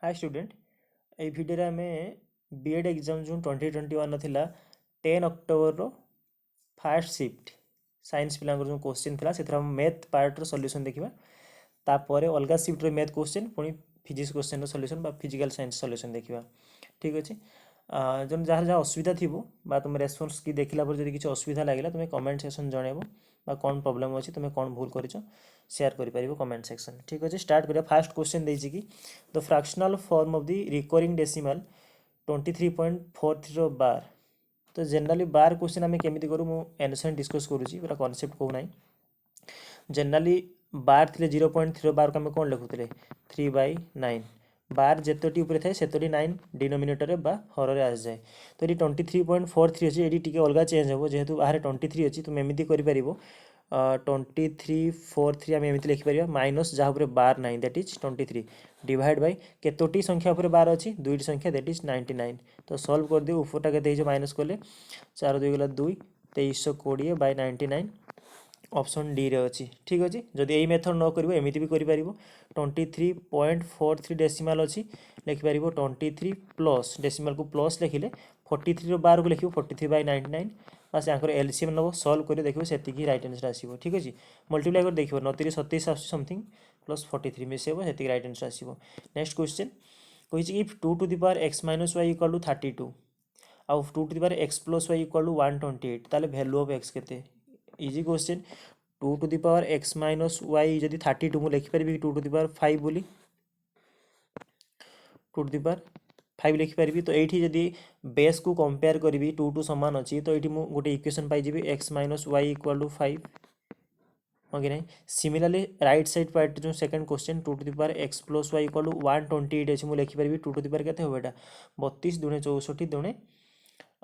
Hi student ये video आम BEd exam जो 2021 थिला 10 अक्टोबर फास्ट शिफ्ट साइंस पिला जो क्वेश्चन थिला से मैथ पार्टर सॉल्यूशन देखा तापर अलग शिफ्ट मैथ क्वेश्चन पुणी फिजिक्स क्वेश्चन सॉल्यूशन बा फिजिकल साइंस सॉल्यूशन देखा ठीक अच्छे जो जहाँ जहाँ असुविधा थी तुम रेस्पॉन्स की देखला पर जब किसी असुविधा लगे तुम्हें कमेंट सेक्शन जनइब कौन प्रॉब्लम अच्छी तुम्हें कौन भूल कर शेयर कर कमेंट सेक्शन ठीक अच्छे स्टार्ट करिया फास्ट क्वेश्चन देछि कि the fractional form of the recurring decimal 23.43 बार तो जनरली बार क्वेश्चन आम केमी करूँ मुझे एनसेंट डिस्कस करुँची पूरा कॉन्सेप्ट कहूना जनरली बार थे 0.3 बार को आम कौन लिखुले 3/9 बार जितटी ऊपर थाए सेतटी 9 डिनोमिनेटर बा हर आस जाए तो ये 23.43 अच्छी ये टी अलग चेंज हम जेहेतु बाहर 23 अच्छी तुम एमती कर 2343 आम एमती लिखिपर माइनस जहाँ पर बार ना दैट इज 23 डिवाइड बाय केतोटी संख्या पर बार अच्छी दुईटी संख्या दैट इज 99 तो सॉल्व कर दियो ऊपरटा के माइनस कले 4 2 गला 2 2320 बाय 99 ऑप्शन डी रे अच्छी ठीक अच्छे जदि यही मेथड न कर एमती भी कर 23.43 डेसिमाल अच्छी लिखिपर 23 प्लस डेसिमाल को प्लस लिखिले 43 बार को लिखे 43/99 बस यहाँ एलसीएम नब सल्व कर देखिए से रईट आंसर आसो ठीक अच्छे मल्टीप्लाई कर देखिए 29 27 समथिंग प्लस 43 मिसेब से रईट आंसर आसो नेक्स्ट क्वेश्चन कही if 2 to the power x minus y equal to 32 आउ 2 to the power x plus y equal to 128 ताले वैल्यू ऑफ x केते easy question 2 to the power x minus y जदि 32 मुझे लिखिपर 2 to the power 5 बोली 2 to the power 5 लिखिपर तो ये जदि बेस को कंपेयर करी 2 टू सामान अच्छी तो ये गोटे इक्वेशन पाई x minus y equal to 5 हाँ कि नहीं सिमिलरली राइट साइड पार्ट जो second question 2 to the power x plus y equal to 128 अच्छे मुझे लिखिपर 2 to the power केते होबेटा 32 दूने 64 दूने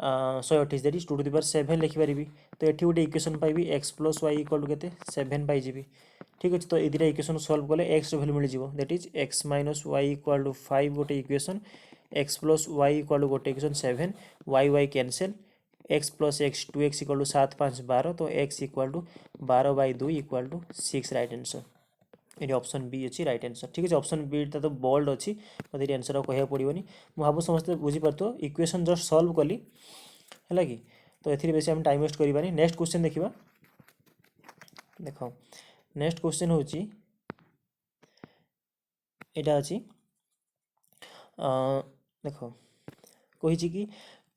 128 that is 2 to the power 7 लिखिपर तो ये गोटे इक्वेशन पाइबी x plus y equal to केते 7 पाइबी ठीक अच्छे तो ये इक्वेशन सॉल्व कले x रो वैल्यू मिल जाव that is x minus y equal to 5 गोटे equation x plus y equal to गोटे equation 7 y cancel x plus x 2x equal to 7 5 12 तो x equal to 12/2 equal to 6 right answer ये option B अच्छी right answer ठीक अच्छे option B तो bold अच्छी मतलब ये आंसर कह पड़ोनी मुझे भाव समस्त बुझीपार इक्वेशन जस्ट सॉल्व कली है कि तो ये बेस आम टाइम वेस्ट करवानी नेक्स्ट क्वेश्चन देखा देख नेक्स्ट क्वेश्चन हूँ यहाँ अच्छी देख कही कि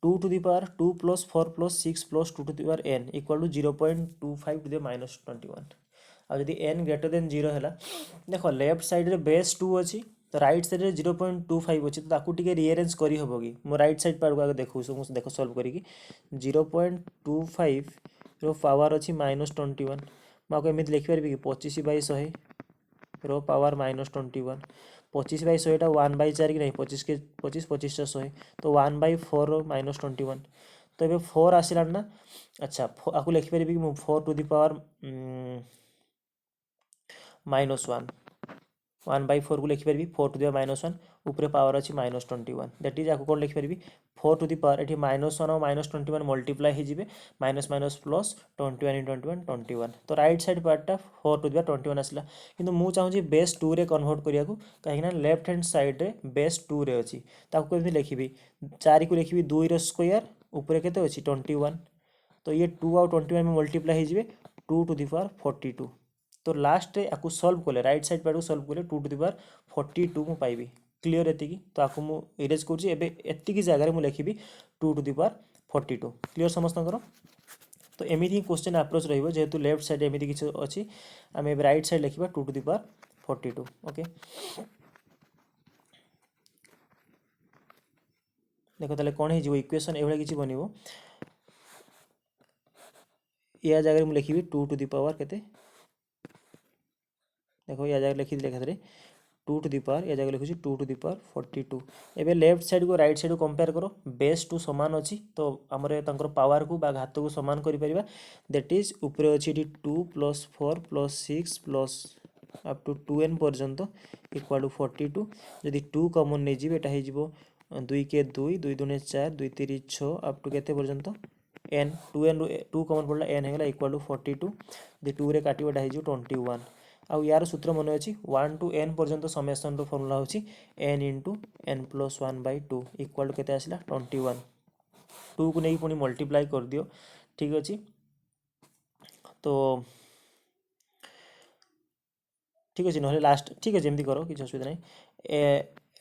2 to the power 2 plus 4 plus 6 plus 2 to the power n equal to 0.25 to the minus 21 आ जदि n ग्रेटर देन 0 है देख लेफ्ट साइड रे बेस 2 अच्छी तो राइट साइड रे 0.25 अच्छी तो ताकू टिके रिअरेंज करी हबो कि मो राइट साइड पार्ट को आगे देखो देख सॉल्व करी 0.25 रो पावर अच्छी -21 मैं एमती लिखिपर कि 25/100 रो पावर -21 25/100 1/4 कि नहीं 25 के 25 25 100 तो 1/4 -21 तो ये 4 आसला ना अच्छा आपको लिखिपर कि 4 to the power -1 1/4 को लिखिपर 4 to the power -1 ऊपर पावर अच्छी -21 दैट इज आपको कौन लिखिपर 4 to the power ये -1 और -21 मल्टीप्लाई हो माइनस माइनस प्लस 21 × 21 21 तो right side पार्टा 4 to the power 21 आसला किंतु मु चाहूँगी बेस 2 रे कन्वर्ट करिया कहीं लेफ्ट हैंड साइड रे बेस 2 रे अच्छी ताको केमती लिखिबी 4 को लिखिबी 2 रो स्क्वायर ऊपर केते अछि 21 तो ये 2 और 21 में मल्टीप्लाई हो 2 to the power 42 तो लास्ट आपको सॉल्व कले राइट साइड पार्ट को सॉल्व कले 2 to the power 42 मु पाइबी क्लियर एति तो आपको मु इरेज करछि एबे एति जगह मु लिखिबी 2 to the power 42 क्लियर समस्त तो एमती क्वेश्चन अप्रोच रहिबो जेहेतु लेफ्ट साइड एमती किछि अछि आम राइट साइड लिखिबा 2 to the power 42 ओके देखो ताले कोन हे जिवो इक्वेशन एभला किछि बनिबो या जगह मु लिखिबी 2 to the power केते देखो या जगह लिखि दिले खातिर 2 to the power या जगह लिखुछि 2 to the power 42 एबे लेफ्ट साइड को राइट साइड को कंपेयर करो बेस 2 समान अछि तो हमरे तांकर पावर को बा घात को समान करि परिबा दैट इज ऊपर अछि 2 + 4 + 6 प्लस अप टू 2n पर्यंत इक्वल टू 42 यदि 2 कॉमन नै जिवे एटा हे जिवो 2 के 2 2 दूने 4 2 3 6 अप टू केते पर्यंत n 2 कॉमन पड़ला n हेगला इक्वल टू 42 यदि 2 रे काटिबा एटा हे जिवो 21 आउ यार सूत्र मन अच्छी 1 टू n पर्यंत समेसन फर्मूला होची n into n plus 1/2 equal to के आसला 21 2 को नहीं पुणी मल्टीप्लाई कर दियो ठीक अच्छे। तो ठीक अच्छे ना लास्ट ठीक अच्छे एमती कर किसी असुविधा नहीं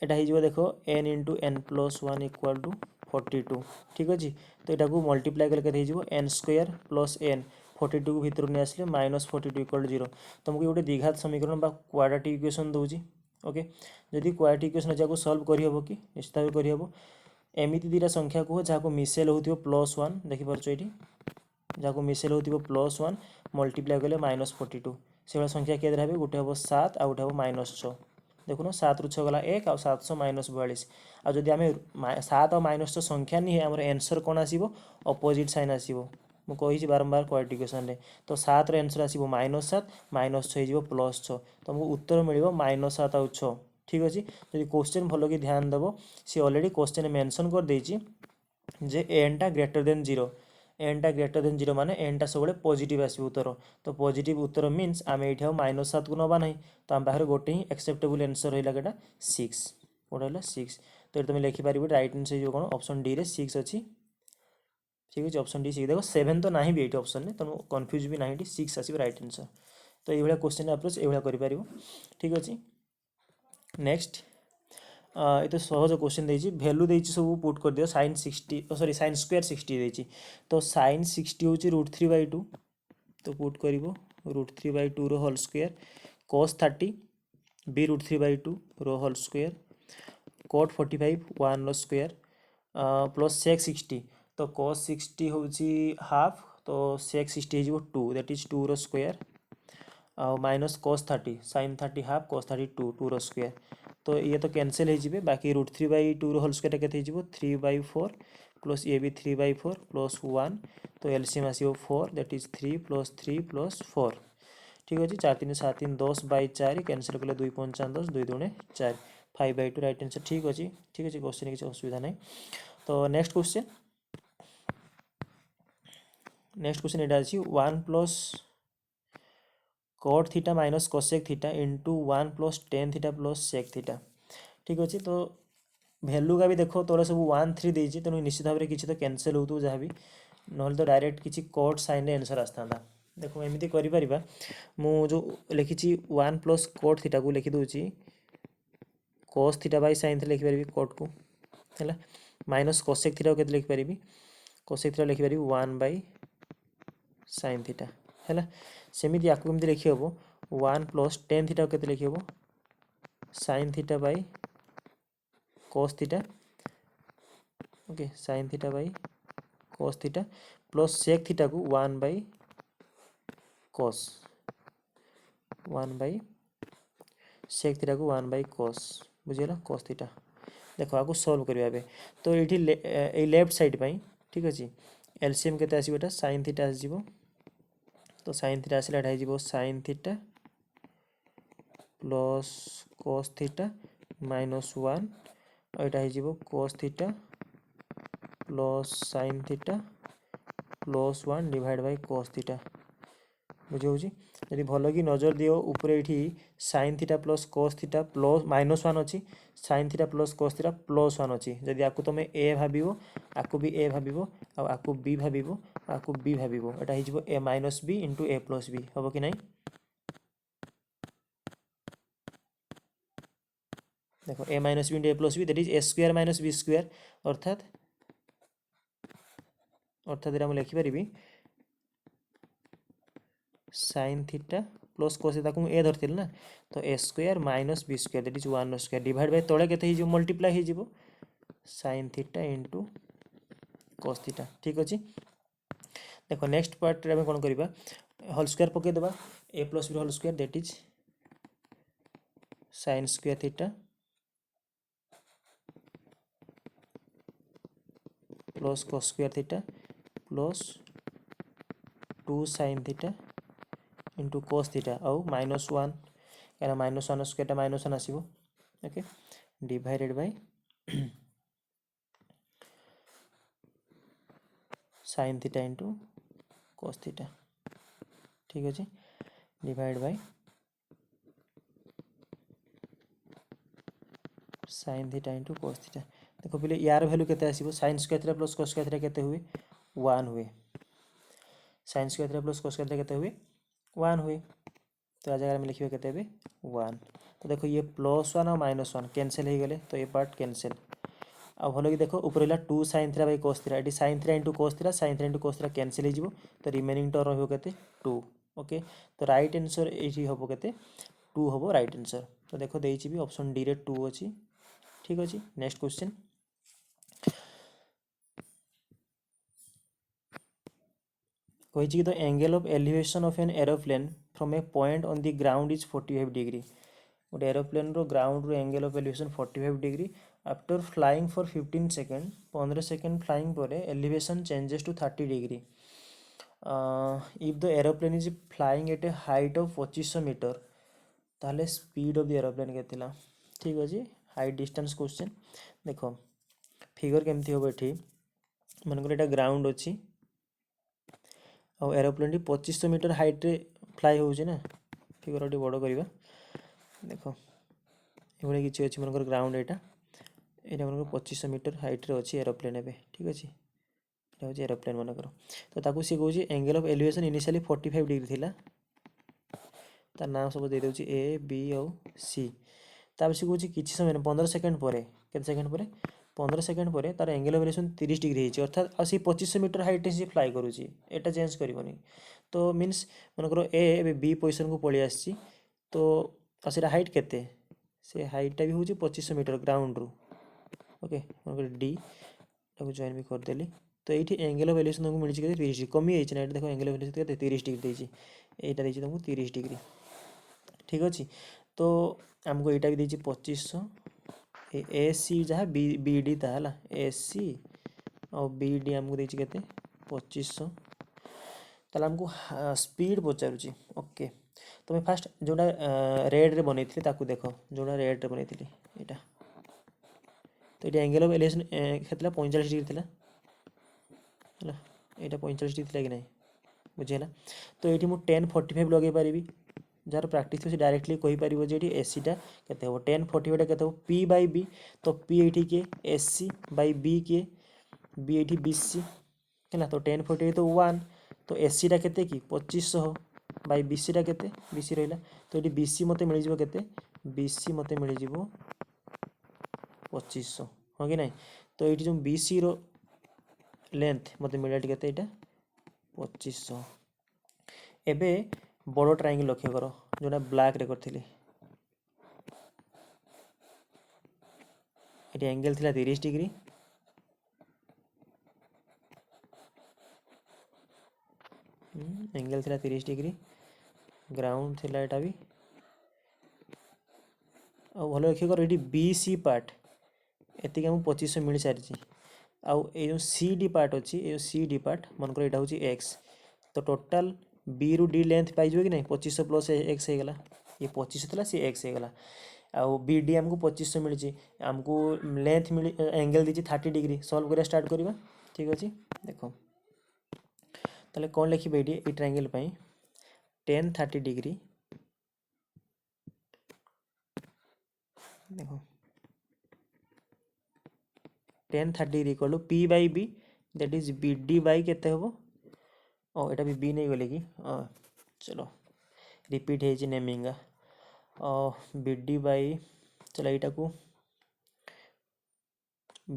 एटा हो देख n into n plus 1 equal to 42 ठीक अच्छे। तो यहाँ को मल्टीप्लाई करके n स्क्वायर प्लस n 42 को भितर नहीं आसले -42 इक्वाल टू 0 तुमको गोटे द्विघात समीकरण बा क्वाड्रेटिक इक्वेशन दूची ओके। जदि क्वाड्रेटिक इक्वेशन जहाँ सल्व करहब कि निश्चित भाव करहब एमती दुटा संख्या कह जहाँ मिसेल हो +1 देखिपार ये जहाँ मिसेल हो +1 मल्टीप्लाई कले -42 से भाई संख्या किए हे गोटे हम 7 आ गोटे हम -6 देखुन 7 रु 6 गला 1 आ 700 -42 आ जदि आम 7 और -6 संख्या नहीं है आम एनसर कौन आसो अपोजिट साइन आसो मुझे बारंबार क्वाड्रेटिक इक्वेशन तो 7 एनसर आसो -7 -6 हो +6 तुमको उत्तर मिल -7 आ 6 ठीक अच्छे। जब क्वेश्चन भल कि ध्यान देव सी अलरेडी क्वेश्चन मेंशन कर देछि जे एन टा ग्रेटर देन 0 एन टा ग्रेटर देन 0 माने एन टा सब पॉजिटिव आसो उत्तर तो पॉजिटिव उत्तर मीन्स आम ये -7 को नवा ना तो आम पाखे गोटे ही एक्सेप्टेबल आंसर रहा कि 6 गोटे है 6 तो ये तुम लिखिपार राइट आंसर जो कौन ऑप्शन डी रे 6 अच्छी ठीक अच्छे ऑप्शन डी 6 देखो 7 तो ना भी ये ऑप्शन में तुम कन्फ्यूज भी ना 6 आसो राइट आंसर तो ये क्वेश्चन अप्रोच ये कर ठीक अच्छे। नेक्स्ट ये तो सहज क्वेश्चन देछि वैल्यू देछि सब पुट कर दियो sin 60 सॉरी sin स्क्वायर 60 देछि तो sin 60 होछि √3/2 तो पुट करिवो √3/2 रो होल स्क्वायर cos 30 b √3/2 रो होल स्क्वायर cot 45 1 रो स्क्वायर प्लस sec 60 तो cos 60 होछि हाफ तो sec 60 हो 2 दैट इज 2 रो square minus cos 30 sin 30 half cos 30 2 रो स्क्वायर तो ये तो कैनसल हो बाकी √3/2 होल स्क्वायर के 3/4 प्लस ये भी 3/4 प्लस 1 तो एलसीएम आसो 4 दैट इज 3 प्लस 3 प्लस 4 ठीक अच्छे 4 3 7 3 10/4 कैनसल कले 2 5 10 2 2 4 5/2 राइट आंसर ठीक अच्छे क्वेश्चन किसी असुविधा नहीं। तो नेक्स्ट क्वेश्चन यहाँ अच्छी 1 plus cot theta minus cosec theta into 1 plus tan theta plus sec theta ठीक अच्छे। तो वैल्यू का भी देखो तोरा सब 1 3 देती तेणु निश्चित भाव में किसी तो कैनसल हो जहाँ भी ना तो डायरेक्ट किसी cot साइन आंसर आसता देखो एमती कर जो लिखी 1 प्लस cot थीटा को लिखिदे cos theta by sin theta लिखिपारि cot को है माइनस cosec थीटा को लिखिपारि cosec थीटा लिखिपारि 1/sin थीटा है सेमती या लिखी हम 1 प्लस tan थीटा को लिखी हम sin theta by cos theta okay sin theta by cos theta plus sec theta को 1/cos 1/sec थीटा को 1/cos बुझीगला cos थीटा देखो आपको सॉल्व करवा तो ये लेफ्ट साइड पाई ठीक अच्छे एलसीएम के आसो sin थीटा आसो तो sin थीटा आसला sin theta plus cos theta minus 1 और यहाँ cos theta plus sin theta plus 1 divide bye cos theta बुझे जब भल कि नजर दियो ऊपर ये sin theta plus cos theta plus -1 अच्छी sin theta plus cos theta plus 1 अच्छी जदि आपको तुम ए भाव आपको भी ए भाव आपको बी भाव आपको बी भाव यहाँ हो a minus b into a plus b हम कि नहीं देखो a minus b into a plus b that is a square minus b square अर्थात ये लिखिपारि sin theta plus cos theta को ए धरती ना तो a square minus b square that is 1 square divide by तले के मल्टीप्लाई हो sin theta into cos theta ठीक अच्छे। देखो नेक्स्ट पार्ट रे कौन करवा होल स्क्वायर पकईदेवा a plus b whole square that is sin square theta plus cos square theta plus 2 sin theta into cos theta आउ -1 क्या -1 स्क्वायर -1 आसो okay divided by sin theta into cos theta ठीक अच्छे divide by sin theta into cos theta देख पे यार value के आसो sin square theta plus cos square theta के हुए 1 हुए sin square theta plus cos square theta के हुए 1 हुए तो आ जगह में लिखिए के 1 तो देखो ये +1 और -1 कैनसल हो गले तो ये पार्ट कैनसल अब भल कि देख ऊपर रहा 2 sin theta by cos theta ये sin theta into cos theta sin theta into cos theta cancel हो तो रिमेनिंग टर्म रही 2 ओके तो राइट आंसर ये हम के 2 हम राइट आंसर तो देख देती भी ऑप्शन डी रे 2 अच्छी ठीक अच्छे नेक्स्ट क्वेश्चन कही the angle of elevation of an aeroplane from a point on the ground is 45 degree गोटे एरोप्लेन रो ग्राउंड रो angle of elevation 45 degree after flying for 15 second 15 second flying पर elevation changes to 30 degree if the aeroplane is flying at a height of 2500 metre ताहले speed of the aeroplane के ठीक अच्छे height distance question देख figure केमती हम ये मनकर यहाँ ग्राउंड अच्छी और एरोप्लेन टी 2500 मीटर हाइट रे फ्लाई हो ना फिगर टी बड़ करवा देख ये किसी अच्छी मनकर ग्राउंड यहाँ मनकर 2500 मीटर हाइट रे अच्छी एरोप्लेन एवं ठीक अच्छे यहाँ हूँ एरोप्लेन मनकर तो ताकू सी कौन angle of elevation initially 45 degree थी तार नाम सब दे दूँ ए बी और सी तापर सी कौन कि समय 15 सेकेंड पर के सेकेंड पर 15 सेकेंड पर तार एंगल ऑफ एलिवेशन 30 डिग्री होती अर्थात आसी 2500 मीटर हाइट से फ्लाई करुच्ची एटा चेंज करनी तो मीनस मनकर ए बी पोजिशन को पलि आसी तो आसा हाइट केते से हाइटा भी हूँ 2500 मीटर ग्राउंड रू ओके मनकर डी जॉइन भी करदेली तो ये एंगल ऑफ एलिवेशन तुमको मिली 30 डिग्री कमी जाइए ना देख एंगल ऑफ एलिवेशन 30 डिग्री देती यहाँ तुमको 30 डिग्री ठीक अच्छे तो आमको यहाँ भी देती 2500 ए सी जहाँ बी डी ताला ए सी और बी डी आमको देती के 2500 ताला आमको स्पीड पचारूँ ओके तो मैं फास्ट जोड़ा रेड रे बनई देख जोड़ा रेड रे बनई यहाँ तो ये एंगल ऑफ एलिवेशन के 45 डिग्री थी है यहाँ 45 डिग्री थी कि ना बुझेगा तो ये मुझे 1045 लगे पारि जार प्राक्ट से डायरेक्टली कहीपर जी एसीटा के 1045 के पी बै बी तो पी ये किए एस सी बै बी किए बी ये बी सी है तो 1048 तो 1 तो एस सी टा के 2500 बै बी सी टा के बी सी रहा तो ये बी सी मत मिल के बी सी मत मिल 2500 हाँ कि ना तो ये जो बी सी रो लेंथ मत मिला के 2500 एबे बड़ ट्रायंगल लक्ष्य कर जोटा ब्लैक रे करी ये एंगल थिला 30 डिग्री एंगल थिला 30 डिग्री ग्राउंड थिला एटा भी और भल लक्ष्य कर ये बी सी पार्ट एति आमको 2500 मिल सारी आउ ये जो सी डी पार्ट अच्छी ये सी डी पार्ट मनकर यहाँ हूँ एक्स तो टोटाल बी रु डी लेंथ पाई कि ना 2500 प्लस एक्स होगला ये 2500 था सी एक्स होगला आउ बी डी आमको 2500 मिली आमको लेंथ मिली एंगल दी 30 डिग्री सल्व करा स्टार्ट करवा ठीक अच्छे देख ताले कौन लिखे ये ट्रायंगल 10-30 डिग्री देख 10-30 degree equal to p by b that is b d by के ओ यहाँ भी बी नहीं गले कि चलो रिपीट है नेमिंग बी डी बै चलो यहाँ को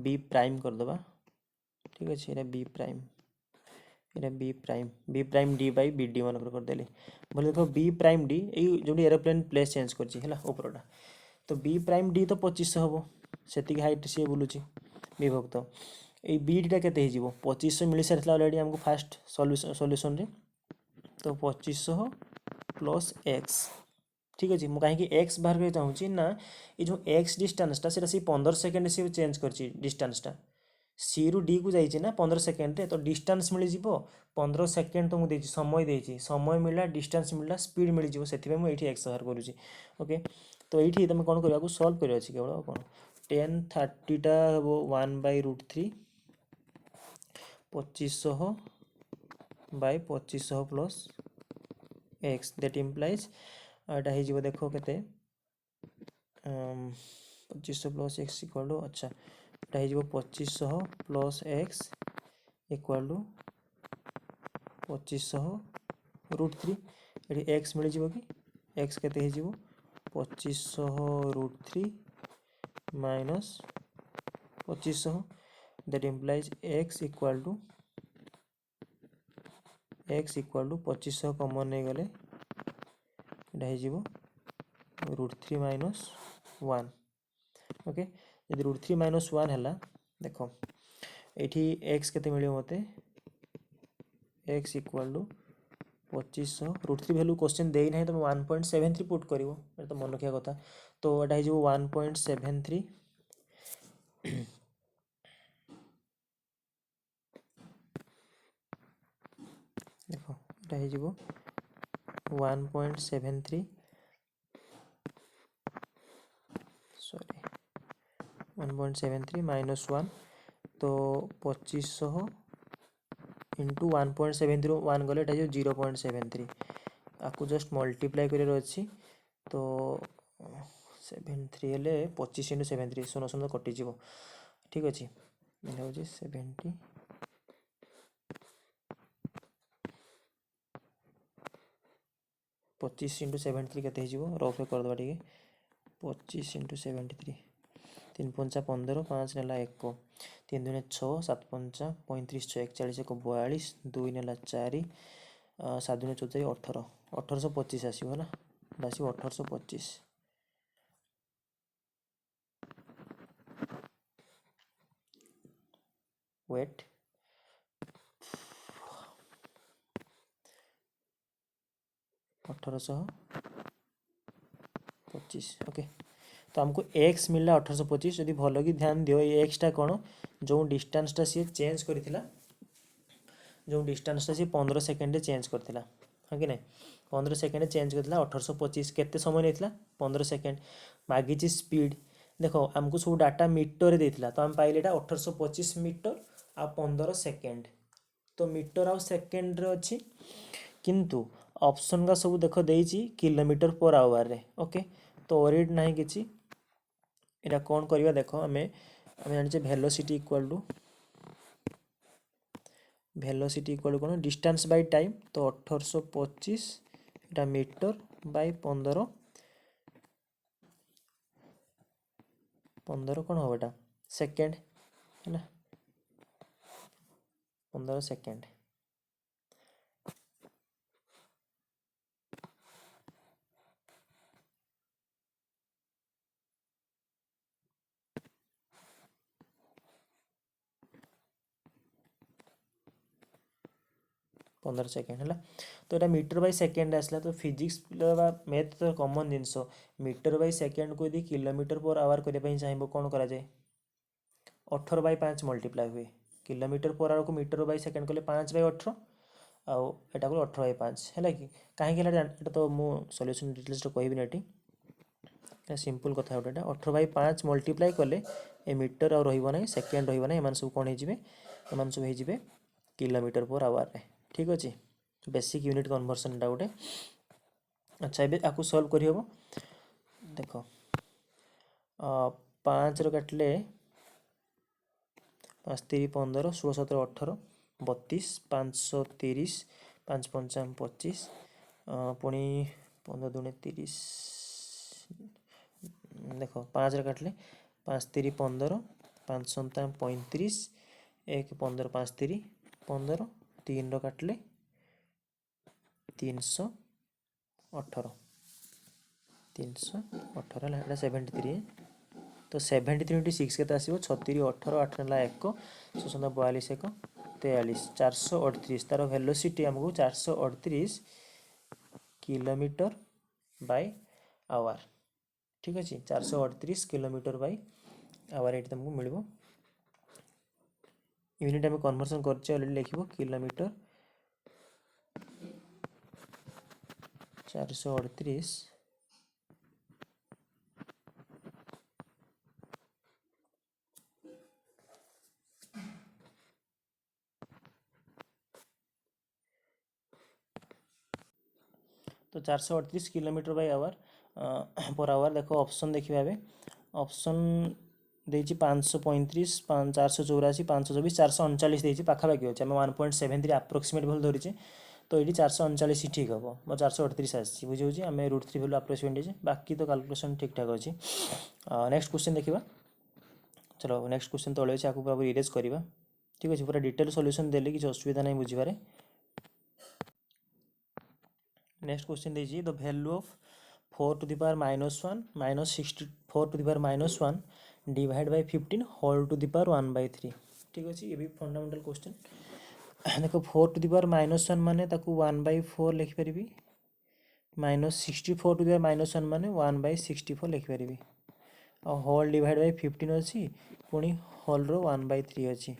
बी प्राइम करदे ठीक अच्छे ये b prime b prime d by b d मनकर करदेली बोले देख बी प्राइम डी जो एरोप्लेन प्लेस चेंज करपरटा तो बी प्राइम डी तो 2500 हम से हाइट सी बुलूची विभक्त ये बी डी टा के 2500 मिल सारी अलरेडी आमको फास्ट सॉल्यूशन रे तो 2500 प्लस एक्स ठीक अच्छे मुझे कहीं एक्स बाहर कर चाहूँगी ना ये जो एक्स डिस्टेंसटा से 15 सेकेंड से चेंज कर डिस्टेंसटा सी रु डी को जाइए ना 15 सेकेंड तो डिस्टेंस मिल 15 सेकेंड तो मुझे समय समय मिलला डिस्टेंस मिलला स्पीड मिल से मुझे एक्स बाहर करुँची ओके तो ये तुम कौन करवा सल्व कर केवल कौन 10-30टा हम 1/√3 2500 by 2500 plus x that implies यहाँ हो देख के 2500 प्लस एक्स इक्वाल टू अच्छा ये हो 2500 plus x equal to 2500 root 3 ये एक्स मिल जाव कि एक्स केते हो 2500 root 3 minus 2500 that implies x equal to 2500 common नहीं गले रूट 3 माइनस 1 ओके यदि रूट 3 माइनस 1 है देख ये एक्स केते मिले मते x equal to 2500 root 3 value question दे ना तुम 1.73 पुट कर तो मन रखा कथा तो यहाँ हो 1.73 देख यहाँ हो 1.73 सॉरी 1.73 माइनस 1 तो 2500 इंटू 1.73 1 गले 0.73 आपको जस्ट मल्टीप्लाई कर अच्छी तो 73 हेल्ले 25 इंटू 73 शून्य शून्य कटिज ठीक अच्छे हूँ 70 25 इंटू 73 केते रफ करदे टे 25 इंटू 73 3 पंचा 15 5 नेला 1 3 दुने 6 7 पंचा 35 6 41 1 42 2 नेला 4 7 दुने 14 18 1825 आसो है आसो 1825 वेट 1825 ओके तो हमको x मिलला 1825 यदि भल कि ध्यान दियो ये x टा कौन जो डिस्टेंस टा सी चेंज करथिला जो डिस्टेंस टा सी 15 सेकेंड चेंज करथिला हाँ कि नहीं 15 सेकेंड चेंज करथिला 1825 केते समय नेथिला 15 सेकेंड मागिची स्पीड देखो हमको सब डाटा मीटर देथिला तो हम पाइले 1825 मीटर आ 15 सेकेंड तो मीटर आ सेकेंड रे अछि किंतु ऑप्शन का सब देख देइछि किलोमीटर पर आवर रे ओके तो ओरिड नहीं किछि एटा कौन करवा देख आम जाने वेलोसिटी इक्वल कौन डिस्टेंस बाय टाइम तो 1825 एटा मीटर बाय 15 कौन हम एटा सेकेंड है ना 15 सेकेंड 15 सेकेंड है तो यहाँ मीटर बाय सेकेंड आसला तो फिजिक्स मैथ तो कॉमन जिनस मीटर बाय सेकेंड को यदि किलोमीटर पर आवर करने चाहिए कौन करा जाए 18 बाय 5 मल्टीप्लाई हुए किलोमीटर पर आवर को मीटर बाय सेकेंड कले 5 बाय 18 आउ एटा को 18 बाय 5 है कि कहीं तो मु सॉल्यूशन डिटेल्स कहबी ना सिंपल कथा गोटे 18 बाय 5 मल्टीप्लाई कले ए मीटर और रही सेकेंड रही एम सब कौन हो सब हो किलोमीटर पर आवर रे ठीक अच्छे बेसिक यूनिट कन्वर्सन टा गोटे अच्छा ए आपको सॉल्व कर हम देख 5 काटिले 5 3 15 16 17 18 32 530 5 5 25 पुणी 15 दूने 30 देख 5 काटिले 5 3 15 5 7 35 1 15 5 3 15 3 काटिले 318 है 73 तो 73 इंटू 6 के आसो 36 18 8 ना 1 6 42 1 43 438 तार वेलोसिटी आमको 438 किलोमीटर बाय आवर ठीक अच्छे 438 किलोमीटर बाय आवर ये तुमको मिल यूनिट आम कन्वर्सन कर लिख किलोमीटर 438 तो 438 किलोमीटर बाय आवर पर आवर देखो ऑप्शन देखिए ऑप्शन देछि 535 484 524 439 देछि पाखापाखि अछि हम 1.73 अप्रोक्सीमेट भल धरिछे तो ये 439 ठीक हम मोर 438 आसी बुझे आम √3 भैल्यू अप्रोक्सीमेट देछे बाकी तो कैलकुलेशन ठीक ठाक अच्छी। नेक्स्ट क्वेश्चन देखा चलो नेक्स्ट क्वेश्चन तले अच्छे आपको पूरा इरेज करवा ठीक अच्छे पूरा डिटेल सॉल्यूशन देले किसी असुविधा नहीं बुझे। नेक्स्ट क्वेश्चन देछि the value of 4 to the power -1 minus 64 to the power -1 divide by 15 whole to the power 1/3 ठीक अच्छे ये भी फंडामेंटल क्वेश्चन देखो 4 टू द पावर -1 माने ताकू 1/4 लिखिपारि माइनस 64 टू द पावर -1 माने 1/64 लिखिपारि और होल डिवाइड बाय 15 अच्छी पुणी होल रो 1/3 अच्छी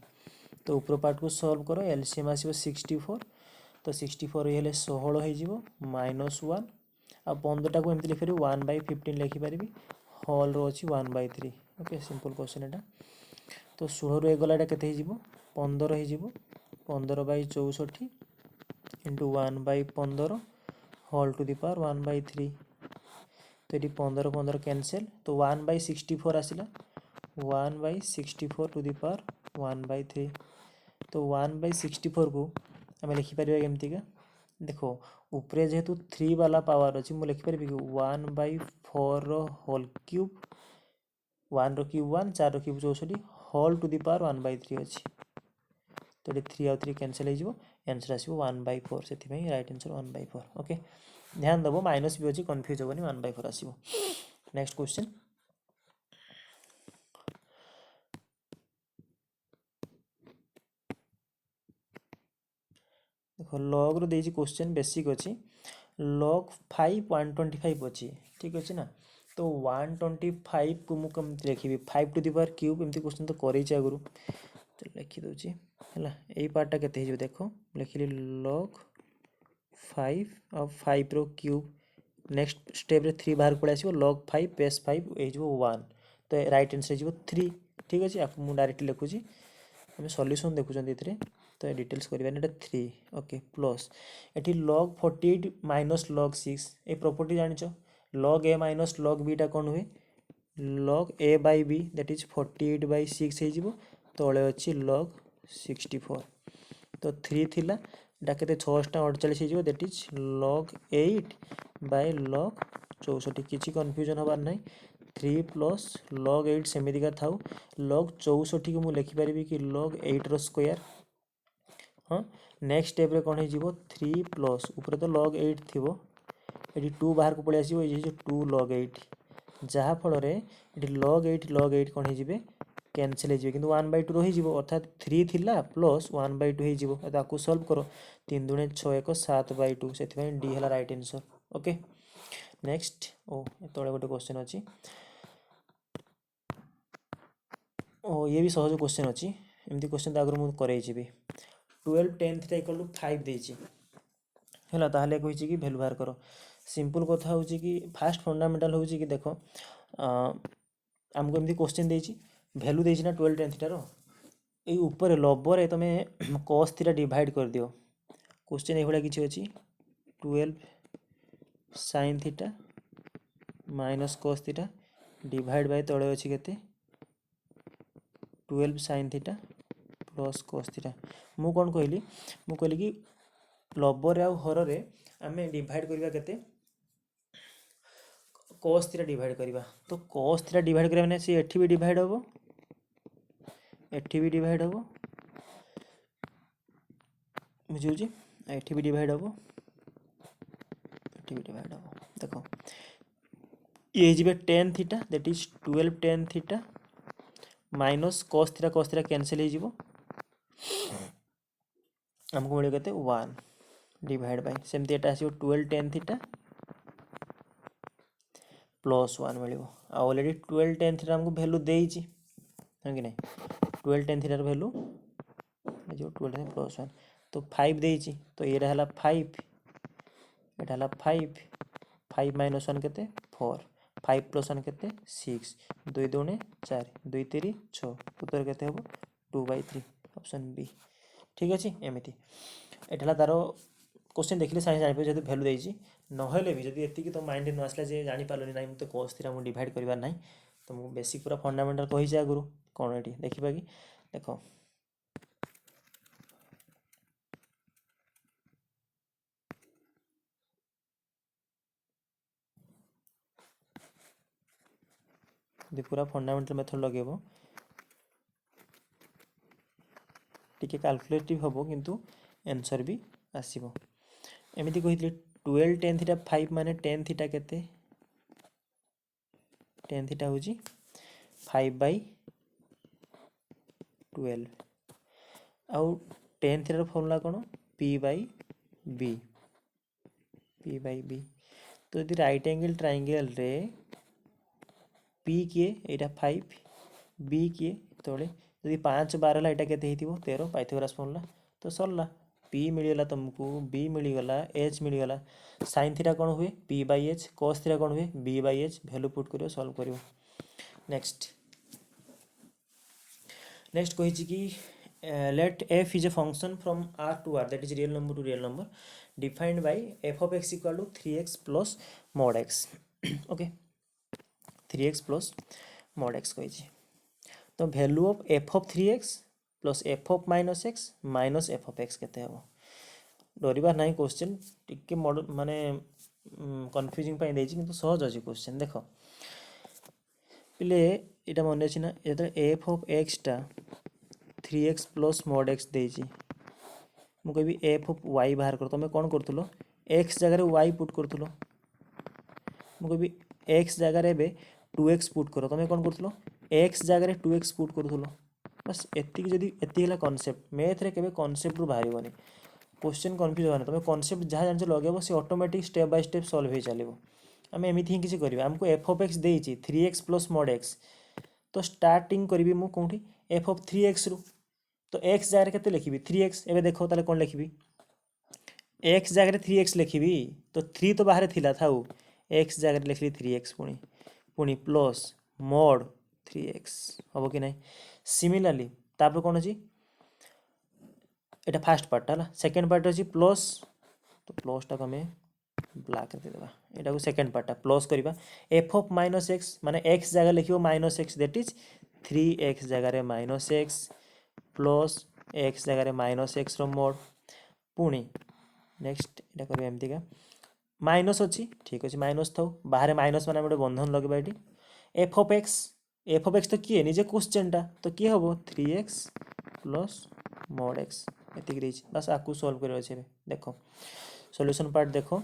तो ऊपर पार्ट को सॉल्व करो एलसीएम आसो 64 तो 64 ये 16 हो -1 आ 15 को एमती लिखिपारि 1/15 लिखिपारि होल रो अच्छी 1/3 ओके सिंपल क्वेश्चन एटा तो 16 रू गला केते 15 हो 15/64 into 1/15 whole to the power 1/3 तो ये 15 15 कैंसल तो 1/64 आसला 1/64 टू द पावर 1/3 तो 1/64 को आम लिखिपर केमती का देखो उपरे जेहेतु 3 वाला पावर अच्छी मुझे लिखिपर कि 1/4 होल क्यूब 1 रो क्यूब 1 4 रो cube 64 whole to the power 1/3 अच्छी तो ये 3 आउ 3 कैंसल हो आंसर आसो 1/4 से राइट आंसर 1/4 ओके ध्यान दबो माइनस भी अच्छी कन्फ्यूज हेनी 1/4 आसो। नेक्स्ट क्वेश्चन देखो लॉग रो देछि क्वेश्चन बेसिक अच्छी लॉग 5 125 अच्छी ठीक अच्छे ना तो 125 को मुझे लिखी 5 टू द पावर क्यूब एमती क्वेश्चन तो कर आगु चलो लिखिदे है यही पार्टा के देख लिखिली लॉग 5 और 5 रो क्यूब नेक्स्ट स्टेप रे 3 बाहर पड़े आसो लॉग 5 बेस 5 हो 1 तो राइट आंसर हो 3 ठीक अच्छे आपको मुझे डायरेक्ट लिखुची आम सल्यूशन देखुं तो डिटेल्स करवा 3 ओके प्लस ये लॉग 48 माइनस लॉग 6 ये प्रॉपर्टी जानिच log A minus log B टा कौन हुए log A by B that is 48/6 हो तले अच्छी लॉग 64 तो 3 थिला डाके 6 हो that is log 8 by log 64 किसी कन्फ्यूजन हबार ना 3 प्लस लॉग 8 सेमिति का थाउ लॉग 64 को मुझे लिखिपारि कि लॉग 8 रो स्क्वायर हाँ नेक्स्ट स्टेप रे कौन हो 3 प्लस ऊपर तो लॉग 8 थी ये 2 बाहर को पड़े आसो ये 2 लॉग 8 जहाँ फल लॉग 8 कौन हो कैनसल हो 1/2 रही अर्थात 3 थिला प्लस 1/2 हो सॉल्व करो 3 दूने 6 1 7/2 से डी है राइट आंसर ओके। नेक्स्ट ओ तले गोटे क्वेश्चन अच्छी ओ ये भी सहज क्वेश्चन अच्छी एमती क्वेश्चन तो आगे मुझे कर 12 10 थीटा इक्वल टू 5 देछि है ताहले कहि कि वैल्यू बाहर करो सिंपल कथा हूँ कि फास्ट फंडामेंटाल हूँ कि देख आमको एमती क्वेश्चन देछि वैल्यू देछि ना 12 10 थीटार ये ऊपर लबर तुम cos थीटा डिवाइड कर दियो क्वेश्चन ये किसी अच्छी 12 sin theta minus cos theta divide by तले अच्छी केते 12 sin theta plus cos theta मु कौन कहली मु कहली कि लबर आउ हर रे आमे डिवाइड करबा केते cos थीटा डिवाइड करबा तो cos थीटा डिवाइड करबा माने से एठी भी डिवाइड होबो एठी भी डिवाइड होबो बुझियो एठी भी डिवाइड होबो एठी भी डिवाइड होबो देखो ये जिबे tan theta that is 12 tan theta minus cos theta cancel हो जिवो हमको मिले केते 1 डिवाइड बाय सेमती एटा आसीबो 12 tan थीटा प्लस 1 मिलिबो ऑलरेडी 12 tan थीटा हमको वैल्यू देइछि है कि नहीं 12 tan थीटा वैल्यू जो 12 प्लस 1 तो 5 देइछि तो ये रहला 5 एटा हला 5 5 माइनस 1 केते 4 5 प्लस 1 केते 6 2 दूने 4 2 3 6 उत्तर केते हबो 2/3 ऑप्शन बी ठीक अच्छे एमती एटा तार क्वेश्चन देखिले साइंस जानि जेहेतु वैल्यू देइछि नहले भी जदि एतिकी तो माइंड न आसला जे जानि पारलोनी नाही मते cos थीटा मु डिवाइड करबार नाही तुमको बेसिक पूरा फंडामेंटाल कही आगु कौन ये देखा कि देख पूरा फंडामेंटाल मेथड लगेब टिके कैलकुलेटिव हम किंतु आंसर भी आसीबो एमती कही 12 tan थीटा 5 माने tan थीटा केते tan थीटा होची 5/12 आउ tan थीटा फॉर्मूला कौन p/b तो यदि राइट एंगल ट्रायंगल रे p किए एटा 5 b किए तोड़े यदि 5 12 है केते हेतिबो 13 पाइथागोरस फॉर्मूला तो सरला p मिलगला तुमको b मिलगला h मिलगला sin थीटा कौन हुए p/h cos थीटा कौन हुए b/h वैल्यू पुट करियो सॉल्व करियो नेक्स्ट कहि कि let f is a function from r to r that is real number to real number defined by f of x equal to 3x plus mod x okay 3x plus mod x कहि तो value of f of 3x plus f of minus x minus f of x केते हम डरबार ना question टिके model माने confusing पाई देछि किंतु सहज अछि क्वेश्चन देखो पिले एटा मन अछि ना एत f of x टा 3x plus mod x देछि मु कहबी f of y बाहर कर तमे कोन करथुलो x जगह रे y पुट करथुलो मु कहबी x जगह रे बे 2x पुट करो तमे कोन करथुलो x जगह रे 2x पुट करथुलो बस एतिक जदी एतिला कांसेप्ट मैथ रे केबे कांसेप्ट रु बाहरिबोनी क्वेश्चन कंफ्यूज होना तमे कांसेप्ट जहाँ जान लगेबो से automatic step by step solve हो चलिबो आम एमिथि किसी करबा हमको f of x देछि 3x plus mod x तो स्टार्टिंग करबी मु कोठी f of 3x रु तो x जगह रे केते लिखिबी 3x एबे देखो ताले कोन लिखिबी x जगह रे 3x लिखिबी तो 3 तो बाहर थिला थाउ x जगह रे लिखली 3x पुनी प्लस mod 3x हबो कि नहीं सिमिलरली तापर कोन अछि एटा फर्स्ट पार्ट हला सेकंड पार्ट अछि प्लस तो प्लस टा हमें ब्लैक कर देबा एटा को सेकंड पार्ट प्लस करबा f of minus x माने x जगह लिखियो minus x that is 3x जगह रे minus x प्लस x जगह रे minus x रो मोड पुनी नेक्स्ट एटा करबा एमती का माइनस अछि ठीक अछि माइनस थाउ बाहर माइनस माने हमरे बंधन लगबा एटी f of x तो किए निजे क्वेश्चन टा तो की हबो 3x plus mod x एतिक रही बस आपको सॉल्व करे अछि देखो सॉल्यूशन पार्ट देखो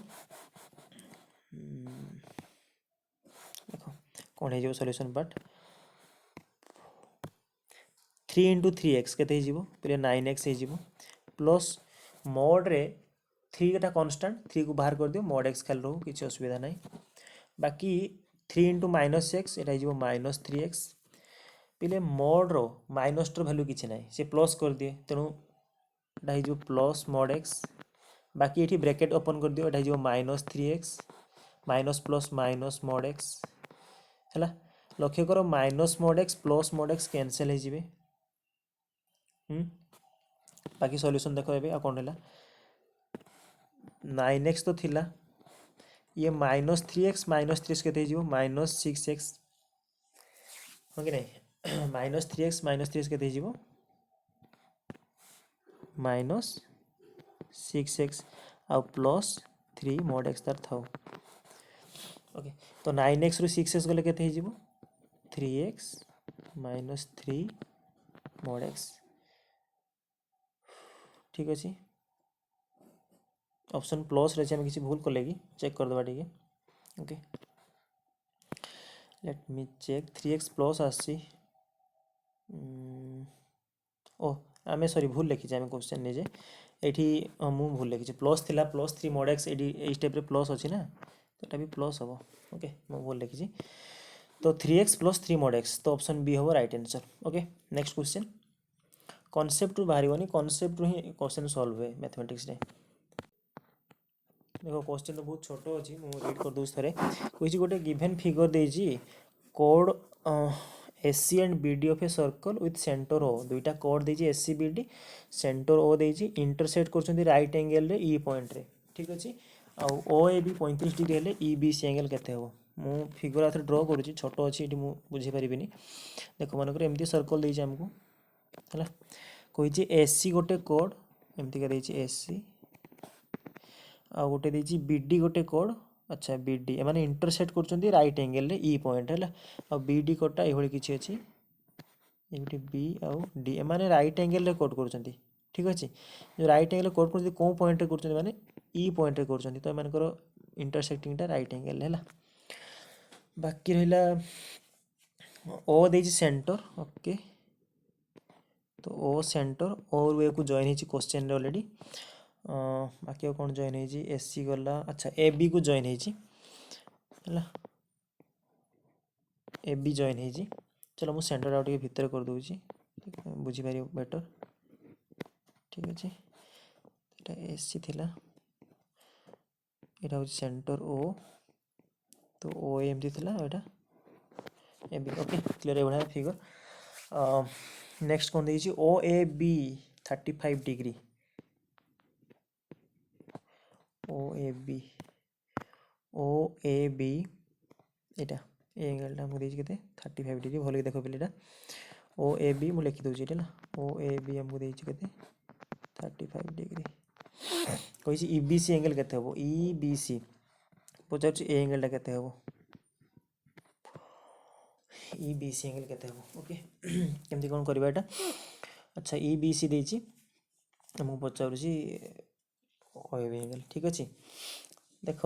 देखो कौन है जो सॉल्यूशन पार्ट 3 into 3x केते ही जीवो पहले 9x ही जीवो प्लस mod रे 3 टा कांस्टेंट 3 को बाहर कर दियो mod x खेल रो किछ असुविधा नहीं बाकी 3 into minus x एटा ही जीवो minus 3x पहले mod rho minus rho value किछ नहीं से प्लस कर दिए तेनु एटा ही जीवो प्लस mod x बाकी एठी ब्रैकेट ओपन कर दियो एटा ही जीवो minus 3x minus plus minus mod x हला लक्ष्य करो minus mod x plus mod x cancel हो जिवे बाकी सॉल्यूशन देखो एबे अकाउंट हला 9x तो थिला ये minus 3x minus 3x केते जिवो minus 6x ओके नहीं minus 3x minus 3x केते जिवो minus 6x और प्लस 3 mod x तार थाउ ओके तो 9x रु 6x गले केते जिवो 3x minus 3 mod x ठीक अछि ऑप्शन प्लस रहे हम किसी भूल कर लेगी चेक कर दबा ठीक है okay let me check 3x plus आसी ओ आम सॉरी भूल लिखी आम क्वेश्चन निजे ये मु भूल लिखी प्लस थिला प्लस 3 mod x ये स्टेप रे प्लस अच्छी ना तो ये भी प्लस हम ओके मु भूल लिखी तो 3x प्लस 3 mod x तो ऑप्शन बी हम right answer okay next question concept बाहर कॉन्सेप्ट ही क्वेश्चन सॉल्व हुए मैथमेटिक्स रे देखो क्वेश्चन तो बहुत छोट अच्छी मुझे रीड कर दूँ थे कही गोटे गिभेन फिगर देजी कोड SC and BD of a circle with centre O दुईटा कोड देजी एससी बीडी सेंटर ओ देजी इंटरसेक्ट कर राइट एंगल रे ई पॉइंट रे ठीक अच्छे आउ ओ ए बी 35 डिग्री हेले ई बी सी एंगल केते हो मु फिगर आथरे ड्र करुँची छोट अच्छी ये बुझीपारि देख मनकर एमती सर्कल देती आमको है कही एसी गोटे कोड एमतीका देती एसी आ गोटे देती बीडी गोटे कोड अच्छा बीडी एमाने इंटरसेक्ट कर राइट एंगल रे ई पॉइंट है आ बीडी कोडटा ये किसी अच्छी ये बी आउ डी एमाने राइट एंगल रे कोड कर ठीक अच्छे जो राइट एंगल कोड कर कौ पॉइंट रे कर माने ई पॉइंट रे कर तो एमानकर इंटरसेक्टिंगटा राइट एंगल है बाकी रहा ओ देजी सेंटर ओके तो ओ सेंटर और वे को जॉइन हो क्वेश्चन ऑलरेडी बाकी कौन जॉइन हो एसी गला अच्छा ए बी को जॉइन है ए बी जॉइन हो चलो मुझे सेंटर आउ टे भितर कर दूसरी बुझीपार बेटर ठीक अच्छे ये एसी थिला यहाँ हूँ सेंटर ओ तो ओ एमती थिला एटा ए बी ओके क्लियर है फिगर नेक्स्ट कौन देखिए O A B 35 degree O A B यहाँ ए एंगलटा मुझे देखिए के 35 डिग्री भल देख पे ओ ए बी मुझे लिखी दूसरी है ओ ए बी आमको देखिए के 35 डिग्री कही ई बी सी एंगल के ई बी सी पचार ए एंगलटा के ई बी सी एंगल के ओके केमती कौन करवा यहाँ अच्छा ई बी सी देती आमको पचार एंगल ठीक अच्छे देख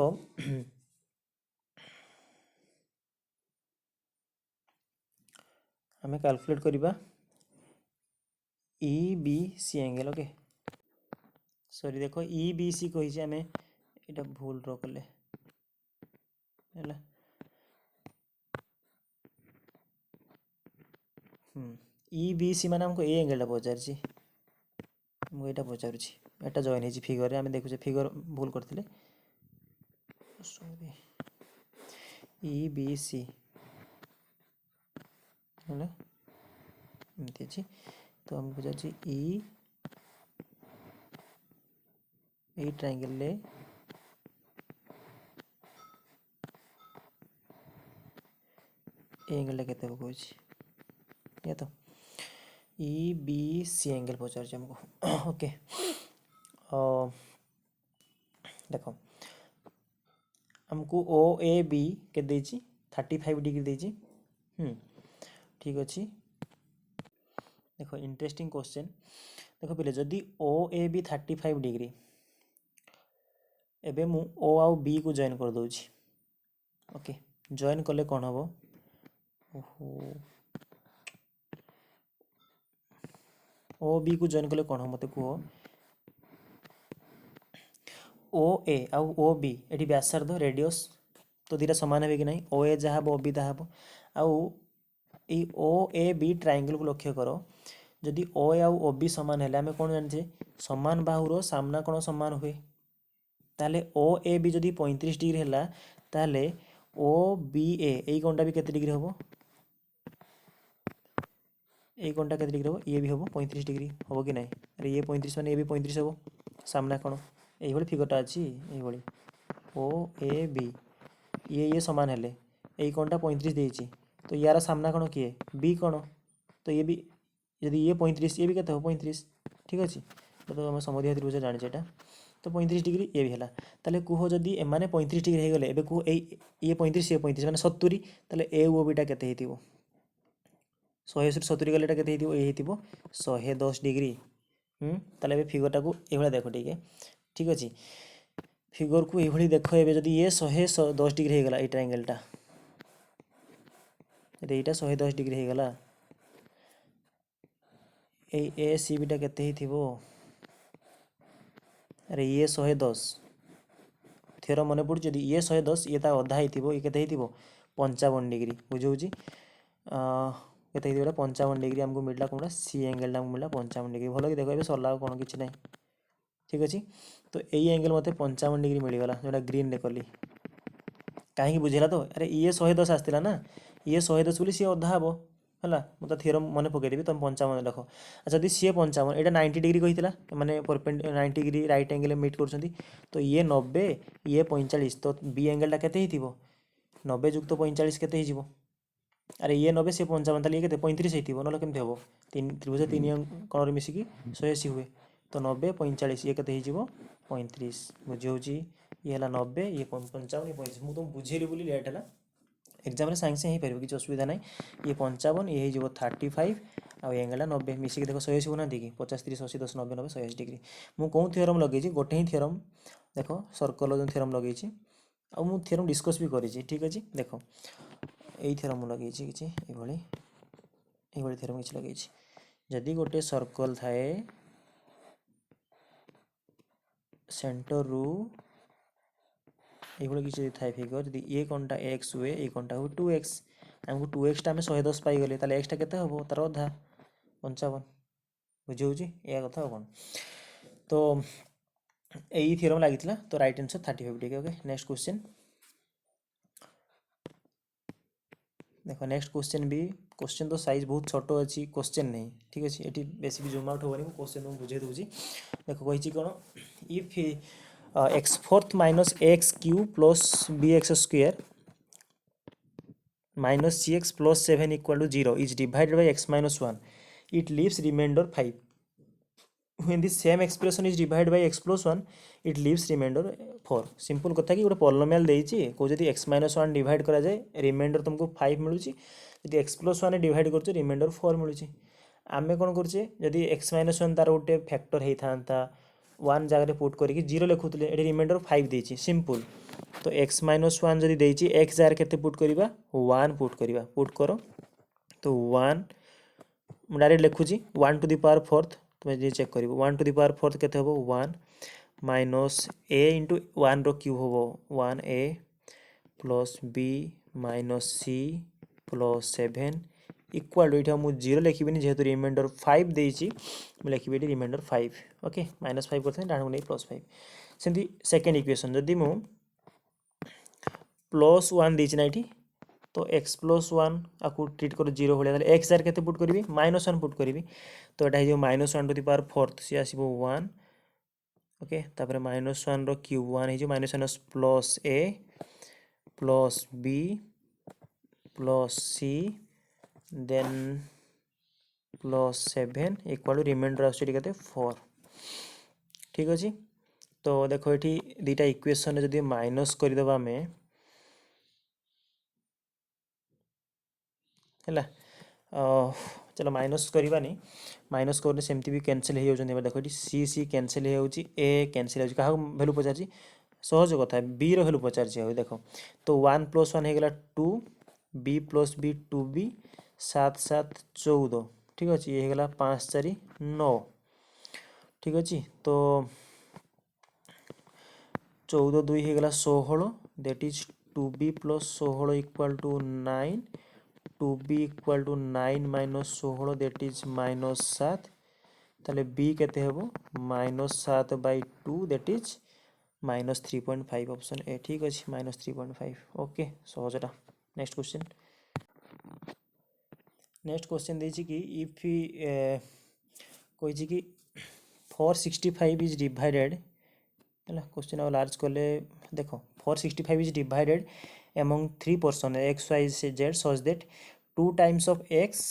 आम कैलकुलेट करवा E B C angle okay sorry देख ई बी सी कही आम यहाँ भूल ड्र कले है ई बी सी माने हमको ए एंगलटा पचार मुझे पचार यहाँ जॉइन हो फिगर आम देखुचे फिगर भूल करते सॉरी ई बी सी है एमती अच्छी तो हम पचार ई ट्रायंगल ले एंगल के कहूँ तो ई बी सी एंगल पचार हमको ओके देख हमको ओ ए बी के 35 डिग्री देती ठीक अच्छे देख इंटरेस्टिंग क्वेश्चन देख पे जदि ओ ए बी 35 डिग्री एबे मु ओ आउ बी को जॉइन कर दूची ओके जॉइन कले कौन हम ओहो ओ बी को जॉइन कले कौन हम मत कह ओ ए आउ ओ बी ये व्यासार्ध रेडियस तो दीटा सामान है कि नहीं ओ ए जहाँ ओ बी ताहा आउ ये ओ ए बी ट्रायंगल को लक्ष्य कर जदि ओ ए आउ ओ बी सामान है आम कौन जाने सामान बाहुर सामना कौन सामान हुए ताले ओ ए बी जदि 35 डिग्री है ताले ओ बी ए कोणटा भी केते डिग्री हम ये कोणटा केते डिग्री हम ये भी हम 35 डिग्री हम कि नहीं अरे ये 35 माने ये भी 35 हम सामना कौन ये फिगरटा अच्छी ये ओ ए बी ये सामान है ये कोणटा 35 देती तो यार सामना कौन किए बी कौन तो ये भी यदि ये 35 ये भी कहते हो 35 ठीक अच्छे तो आम समझ बुझे जाने यहाँ तो 35 डिग्री ये भी है ताले कह जदि एमाने 35 डिग्री हो गले एबे कह ये 35 ये 35 माने 70 ताले ए ओ बीटा केते हेतिबो 100 से 70 गले केते हेतिबो ए हेतिबो 110 डिग्री ताले एबे फिगरटा को एभला देखो ठीक अच्छे फिगर को ये देख ए जदि ये 110 डिग्री हो गला ये ट्रायंगलटा यहाँ 110 डिग्री हो गला ए सी बीटा केते हेतिबो अरे ये 110 थ्योरम मन पड़ी जदि ये 110 ये अधा हो ये केते 55 डिग्री बुझे केते 55 डिग्री आमको मिलला कौन सी एंगल आमको मिलला 55 डिग्री भल कि देख ए सरला कौन कि ना ठीक अच्छे तो यही एंगल मत 55 डिग्री मिलगला जोटा ग्रीन रे कली कहीं बुझेगा तो अरे ये 110 आसला ना ये 110 बोली सी अधा हम है मतलब थ्योरम मन पकईदेवी तुम 55 रख अच्छा जब सी 55 यहाँ 90 डिग्री कही मैंने 90 डिग्री राइट एंगल मीट कर तो ये 90 ये 45 तो बी एंगलटा केते 90 जुक्त 45 केते हो? अरे ये 90 से 55 ताले ये केते 35 होइथिबो नले केमते हबो? तीन त्रिभुज तीन कोण मिसिकी 180 हुए तो 90 45 ये केते हो? 35 बुझी होची ये हला 90 ये 55 ये 35 मु तुम बुझेली बोली लेट हला एग्जाम रे साइंस ही पारिबो किछ असुविधा नाही ये 55 ये हो 35 आ एंगल 90 मिसिकी देखो 180 होना देखि 50 30 80 10 90 90 180 डिग्री मु कोन थ्योरम लगेछि गोटे ही थ्योरम देखो सर्कल जो थ्योरम लगेछि आ मु थ्योरम डिस्कस भी करिछि ठीक अछि देखो एई थ्योरम मु लगेछि किछि एई भଳି थ्योरम किछि लगेछि जदि गोटे सर्कल थाए सेंटर रु ये किसी थाए फिगर यदि ये कोनटा x हुए ये कोनटा हो 2x हमको 2x टा में 110 पाई गले ताले x टा केते हबो तार अधा 55 बुझी होची या कथा कोन तो एई थ्योरम लागितला तो right answer 35 degree okay next question देखो नेक्स्ट क्वेश्चन भी क्वेश्चन तो साइज बहुत छोट अच्छी क्वेश्चन नहीं ठीक अच्छे ये बेसी भी जूम आउट होनी क्वेश्चन तुमको बुझे दूसरी देखो कही कौन if X fourth minus X cube plus B X square minus C X plus 7 equal to 0 is divided by X minus 1 it leaves remainder 5 when the same expression is divided by x plus 1 it leaves remainder 4 simple कथा कि गोटे polynomial देइछि को जदि x minus 1 divide करा जाए reminder तुमको 5 मिलुछि जदि x plus 1 divide करछे रिमाइंडर 4 मिलुछि आमे कोन करछे जदि x minus 1 तार गोटे फैक्टर हेइ थांता 1 जगह रे पुट करिकि 0 लिखुतले एडी रिमाइंडर 5 देइछि सिंपल तो x minus 1 जदि देइछि x जगह केते पुट करिबा 1 पुट करिबा पुट करो तो 1 डायरेक्ट लिखुछि 1 टू द पावर फोर्थ तुम ये चेक कर 1 टू द पावर फोर्थ केते हबो 1 माइनस ए इंटू 1 रो क्यूब हबो 1 a plus b minus c plus 7 equal to इटा मु 0 लिखिबिनी जेहेतु रिमाइंडर 5 देइछि मु लिखिबि एटी रिमाइंडर 5 ओके माइनस 5 करथे डाणो नै प्लस 5 सेंती सेकंड इक्वेशन जदि मु प्लस 1 देइछि ना इठी तो x प्लस 1 आपको ट्रीट करो 0 भलिया ताले x जार केते पुट करबी माइनस 1 पुट करबी तो एटा हे minus 1 to the power fourth सी आसीबो 1 ओके तापर माइनस 1 रो क्यूब 1 हे minus 1 plus a plus b plus c then plus 7 equal to remainder आछी केते 4 ठीक अछि तो देखो एठी दुटा इक्वेशन जदि माइनस कर देबा में है चलो माइनस करवानी माइनस करने सेमती भी कैनसल हो देखो सी सी कैनसल हो ए कैनसल हो भैल्यू पचार सहज कथा बी रो भैल्यू पचार देख तो 1 प्लस 1 होगा 2 बी प्लस बी 2b 7 7 14 ठीक अच्छे ये होगा 5 4 9 ठीक अच्छे तो 14 2 होगा 16 that is 2b plus 16 equal to 9 2b equal to 9 minus 16 that is minus 7 ताले b केते हेबो minus 7 by 2 that is minus 3.5 option A ठीक अच्छे माइनस 3.5 ओके सहजटा नेक्स्ट क्वेश्चन देछि कि इफ कहि कि 465 इज डिवाइडेड है क्वेश्चन आ लार्ज कले देखो 465 is divided among 3 person x y z such that 2 times of x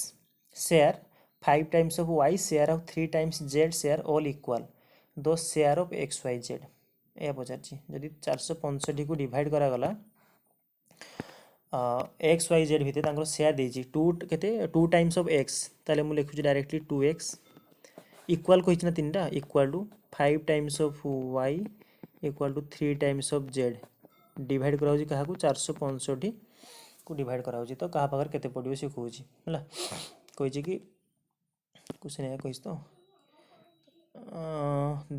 share 5 times of y share of 3 times z share all equal the share of x y z ए पचार जदि 465 को divide करा गला x Y Z भितर share देछि 2 केते 2 times of x ताले मु लिखुछि directly 2x equal कहिछि ना तीनटा equal to 5 times of y equal to 3 times of z divide करा होछि काहा को 465 को डिवाइड करा होछि तो काहा पाकर केते पडियो से कहूछि हला कहिछि कि क्वेश्चन है कहिछ तो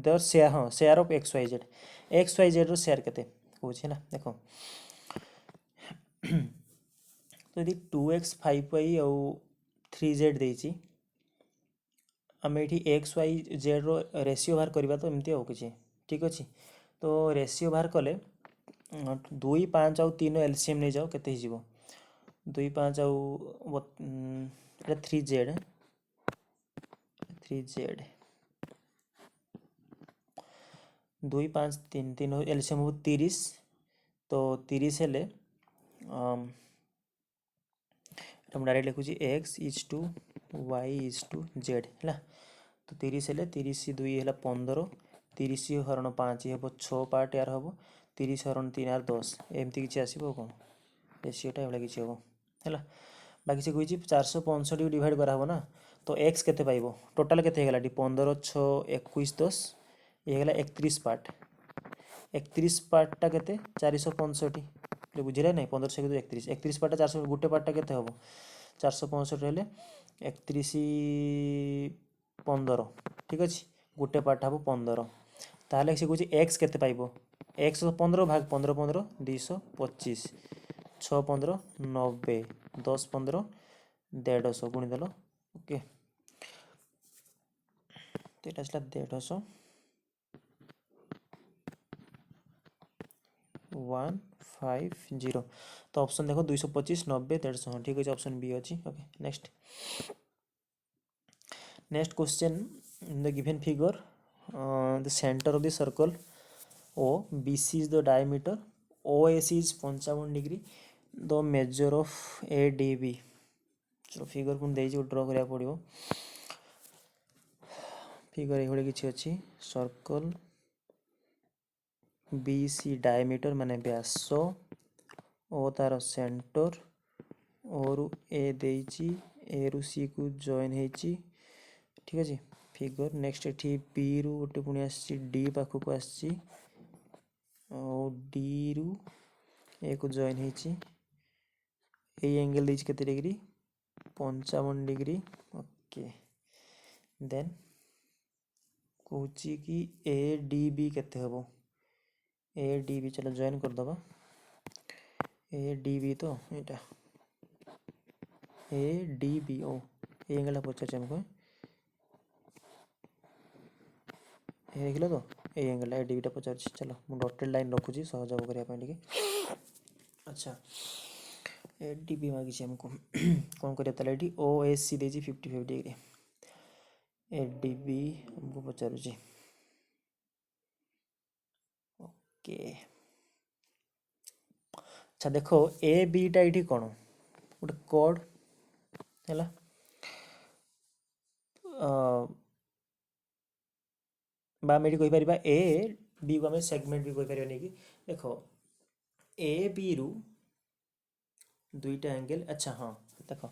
द शेयर हां share of X Y Z रो शेयर केते कहूछि ना देखो तो यदि 2x 5y और 3z देछि आमे एठी x Y Z row ratio बाहर करबा तो एमती हो किछि ठीक अछि तो रेशियो बाहर कले 2 5 और 3 एलसीएम नहीं जाओ केते हिजिवो 2 5 और 3z 2 5 3 3 एलसीएम हो 30 तो 30 हेले ମୁଁ डायरेक्ट लिखुची x is to y is to z है। तो 30 हेले 30 2 है 15 30 हरण 5 हे 6 पार्ट यार हम 30 हरण 3 यार 10 एमती किसी आसो कौन रेसीोटा ये किसी हम है। बाकी से कही 465 डिवाइड कराब ना तो एक्स केते पाइबो टोटाल केते हेगला 15 6 21 10 ये हेगला 31 पार्ट 31 पार्टा केते 465 बुझे ना 15 से 31 31 पार्टा 400 गोटे पार्टा केते हम 465 हेले 31 15 ठीक अच्छे गोटे पार्ट हम 15 ताहले से कहे एक्स केते पाइबो एक्स 15 भाग 15 15 225 6 15 90 10 15 150 गुणिदेल ओके तो ये आसला 150 150 तो ऑप्शन देखो 225 90 150 ठीक है ऑप्शन बी अच्छी okay next question in the given figure the centre of the circle O BC is the diameter OAC is 55 degree the measure of ADB चलो फिगर को देजी ड्रॉ करिया पड़ियो फिगर ये किसी अच्छी सर्कल BC डायमीटर माने व्यास ओ तार सेंटर और ए देची ए रु सी को जॉइन होती ठीक अच्छे फिगर नेक्स्ट ये बी रु गोटे पुणी आसी डी पाखक आसी डी रु ए को जॉइन होती एंगल देती केते डिग्री 55 डिग्री ओके देन कहूँ कि ADB केते हबो ADB चलो जॉइन कर दबा ADB तो यहाँ ADB ओ ये एंगल पचार हमको देख लो तो ये एंगल ADB पचार चलो मुझे डॉटेड लाइन रखुची सहज हम करने अच्छा ADB मागिଛି हमको कौन करिया ताले एटी OAC देजी 55 डिग्री ADB हमको पचारुची ओके अच्छा देखो AB टा ये कौन गोटे कोड है बामें कहीपर ए बी को आम सेगमेंट भी कहीपर नहीं कि देख ए बी रु दुईटा एंगल अच्छा हाँ देख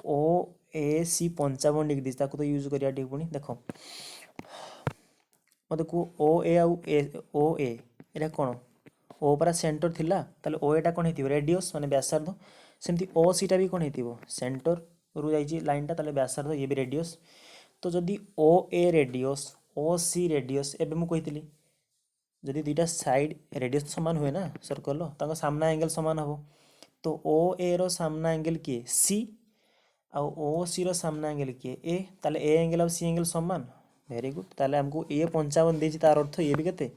OAC 55 डिग्री तो यूज करिया पुणी देख मत को ओ ए ये कौन ओ परा सेंटर थिला ताले ओ एटा कौन होती रेडियस माने व्यासार्ध सेमती ओ सीटा भी कौन होती सेंटर रु जाइए लाइनटा ताले व्यासार्ध ये भी रेडियस तो जदि ओ ए रेडियस ओ सी रेडियस एबे मु कहितली जदि दुईटा साइड रेडियस सामान हुए ना सर्कल तांको सामना एंगल सामान हम तो ओ ए रो सामना एंगल किए सी आउ ओ सी रो सामना एंगल किए ए ताले ए एंगल और सी एंगल समान वेरी गुड ताले हमको ए 55 देछि तार अर्थ ये भी केते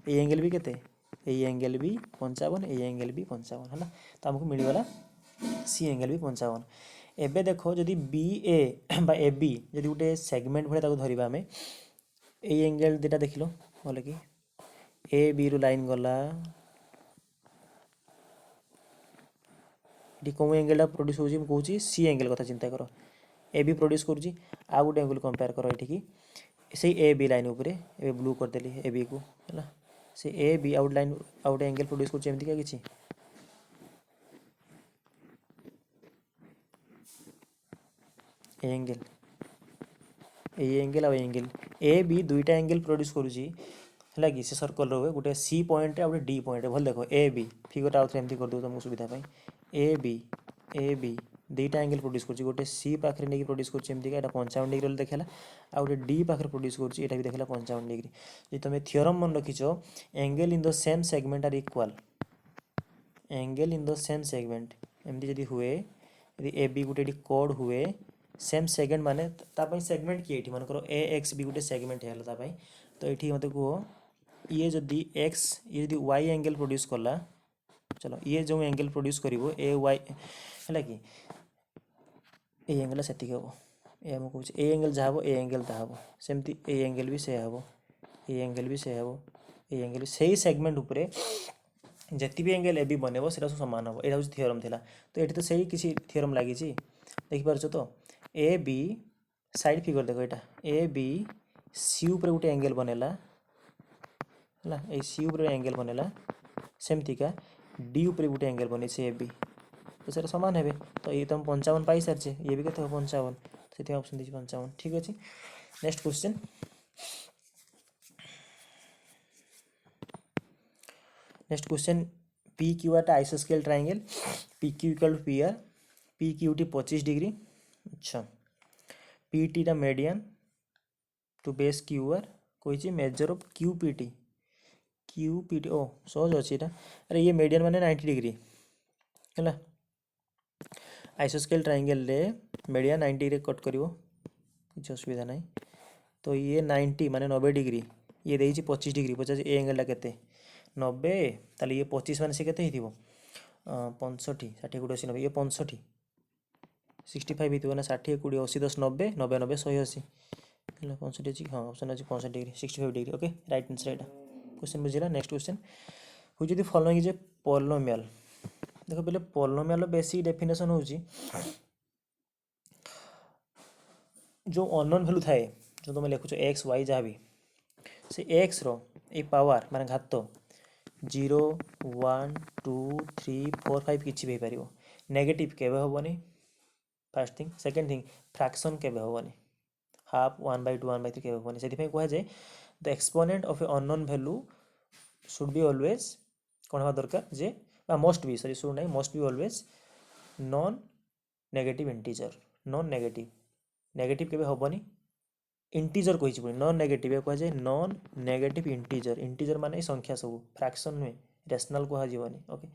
ए एंगल भी केते ए एंगल भी 55 ए एंगल भी 55 है ना तो हमको मिलगला सी एंगल भी 55 एबे देखो जदि बी ए बा ए बी जदि गोटे सेगमेंट भाई ताको धरिबा हमें ए एंगल दुटा देख लो भले कि ए बी रु लाइन गला ये कौ एंगल प्रोड्यूस होची कहूँ सी एंगल कथा चिंता कर ए बी प्रोड्यूस करुँची आउ गोटे एंगल कंपेयर कर ये से ए बी लाइन उपरे ए ब्लू करदेली ए बी को है से A B out line out angle produce करमती क्या किसी एंगल आ एंगल ए बी दुईटा एंगल प्रोड्यूस करुँची है कि से सर्कल रो गोटे सी पॉइंट आ डी पॉइंट भल देख ए बी फिगर आउे एमती करदे तुमको सुविधा ए बी दुईटा एंगल प्रोड्यूस कर गोटे सी पाखे नहीं प्रोड्यूस करमती 55 डिग्री देखला आ गोटे डी पाखे प्रोड्यूस कर भी देखला 55 डिग्री जी तुम थियोरम मन रखीच angle in the same segment are equal angle in the same segment एमती जदि हुए यदि ए बी गोटे कोड हुए सेम सेगमेंट माने तापाई सेगमेंट किए मन कर ए एक्स भी गोटे सेगमेंट है तो ये मत कह ये जदि एक्स ये जदि वाई एंगल प्रोड्यूस कला चलो ये जो एंगल प्रोड्यूस करिवो ए वाई है कि ए एंगल से हम ये आम कह ए एंगल जहाँ ए एंगल ता हम सेमती ए एंगल भी से हम ए एंगल भी से हम ए एंगल भी सही सेगमेंट उपरे जेति भी एंगल ए बी बनब से सामान हम यहाँ हूँ थीओरम थिला तो ये तो सही किसी थीओरम लगी देखिपार तो ए बी साइड फिगर देख यहाँ ए बी सी उपर गोटे एंगल बनला है सी उपर एंगल बनला सेमतिका डी उपर गोटे एंगल बन ए बी तो सर सामान है तो ये तो हम 55 पाई सारी ये भी कहते 55 से ऑप्शन दीजिए 55 ठीक अच्छे। Next question P Q R आइसोस्केल triangle P Q equal to P R P Q T 25 degree अच्छा पी टी टा median to base Q R कोई measure of Q P T ओ सहज अच्छी अरे ये मेडियन माने 90 डिग्री है आइसोस्केल ट्रायंगल रे मेडियन 90 डिग्री कट करिवो किसी असुविधा नहीं तो ये 90 माने 90 डिग्री ये देइछि 25 डिग्री 50 ए एंगलटा केते 90 ताले ये 25 माने से केते हिथिबो 65 60 गुड 80 90 ये 65 65 हिथिबो ना 60 20 80 10 90 90 90 180 ହେଲା 65 ଅଛି हाँ ऑप्शन अछि 65 degree 65 degree okay right answer Etah question बुझिला। Next question who जदी फॉलोइंग इज ए पॉलिनोमियल देखो पहले पॉलिनोमियल बेसिक डेफिनेशन होची जो अननोन वैल्यू थाए जो तुम लिखुछ एक्स वाई जहाँ भी से एक्स रो ए पावर माने घात 0 1 2 3 4 5 किसी भी पारिबो नेगेटिव केबे होबनी first thing second thing fraction केबे होबनी हाफ 1/2 1/3 केबे होबनी सेति पे कहा जाए the exponent of a unknown value should be always कोन हवा दरकार जे मस्ट बी सॉरी शुड नहीं must be always non negative integer non negative negative केबे होबनी इंटीजर कहि छी नॉन नेगेटिव कहा जाए नॉन नेगेटिव इंटीजर माने संख्या सब फ्रैक्शन नुहे रेशनल कहा जीवनी ओके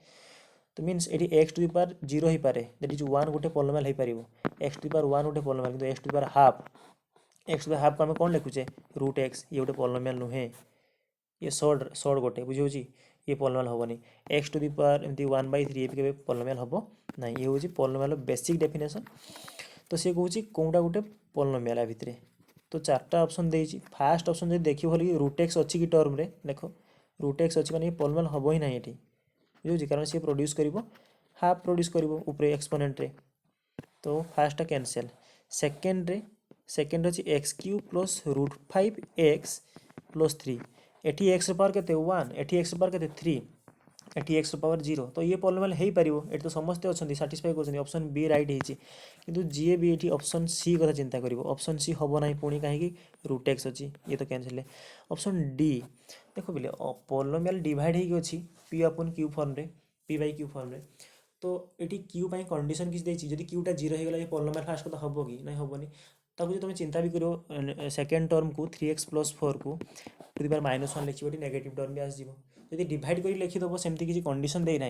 तो मीन्स एटी एक्स टू द पावर 0 ही पारे दैट इज 1 गोटे पॉलिनोमियल हे परिबो एक्स टू द पावर 1 गोटे पॉलिनोमियल किंतु x to the power half x to the half को हम कोन लिखुचे रूट एक्स ये गोटे पॉलिनोमियल नुहे ये शॉर्ट गोटे बुझियो छी ये पॉलिनोमियल होबनी एक्स टू द पावर एमती 1/3 ये केबे पॉलिनोमियल होबो नहीं ये होची पॉलिनोमियल बेसिक डेफिनेशन तो से कहूँ कौटा गोटे पॉलिनोमियल भितर तो चार्टा ऑप्शन देइछि फास्ट ऑप्शन जब देखिए भले रूट एक्स अच्छी कि टर्म रे देखो रूट एक्स अच्छी माने पॉलिनोमियल हम ही ना ये बुझे कारण सी प्रोड्यूस करिवो हाफ प्रोड्यूस करिवो ऊपर एक्सपोनेंट रे तो फास्ट कैंसल सेकेंड अच्छी x cube plus √5x + 3 eighty x power के 1 एटी एक्स पावर के 3 एटी एक्स पावर 0 तो ये पॉलिनोमियल हो पारिबो एटी तो समस्ते अच्छा साटिस्फाई कर ऑप्शन बी राइट होती किंतु जी भी ये ऑप्शन सी कथा चिंता करिवो ऑप्शन सी हम ना पुणी कहीं रूट एक्स अच्छी ये तो कैंसिल ऑप्शन डी देखो बोले पॉलिनोमियल डिवाइड होगी पी अपन क्यू फॉर्म रे पी बाई क्यू फॉर्म रे तो ये क्यू पाई कंडीशन किसी देछि जदि क्यूटा 0 हो गला ये पॉलिनोमियल फास्ट कथा हम कि नहीं हेनी ताकू जो तुम चिंता भी करो सेकेंड टर्म को 3x + 4 को टू द पावर -1 लिखिबो नेगेटिव टर्म भी आसीबो जदि डिवाइड कर लिखिदेव सेमती किसी कंडीशन दे ना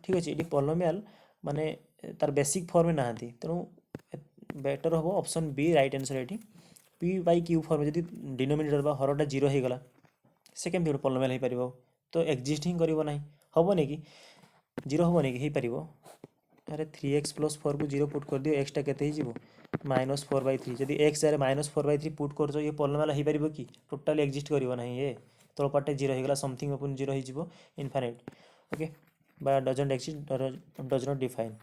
ठीक अच्छे ये पॉलिनोमियल माने तार बेसिक फॉर्म में नहांती तेणु बेटर हम ऑप्शन बी राइट आंसर ये पी बाई क्यू फॉर्म जब डिनोमिनेटर बा हरटा 0 हो गला से केमती गोटे पॉलिनोमियल हो पार तो एक्जिस्ट ही करना हेनी कि 0 हेनी कि हो पार अरे 3x + 4 को 0 पुट कर दियो एक्सटा केते ही जीवो -4/3 जदि x जारे -4/3 पुट कर ये पॉलिनोमियल हो पार कि टोटाली एक्जिस्ट करिवो नहीं ये तल पार्टे 0 हो गला समथिंग अपन 0 हो जीवो इनफाइनाइट ओके बा doesn't exist does not define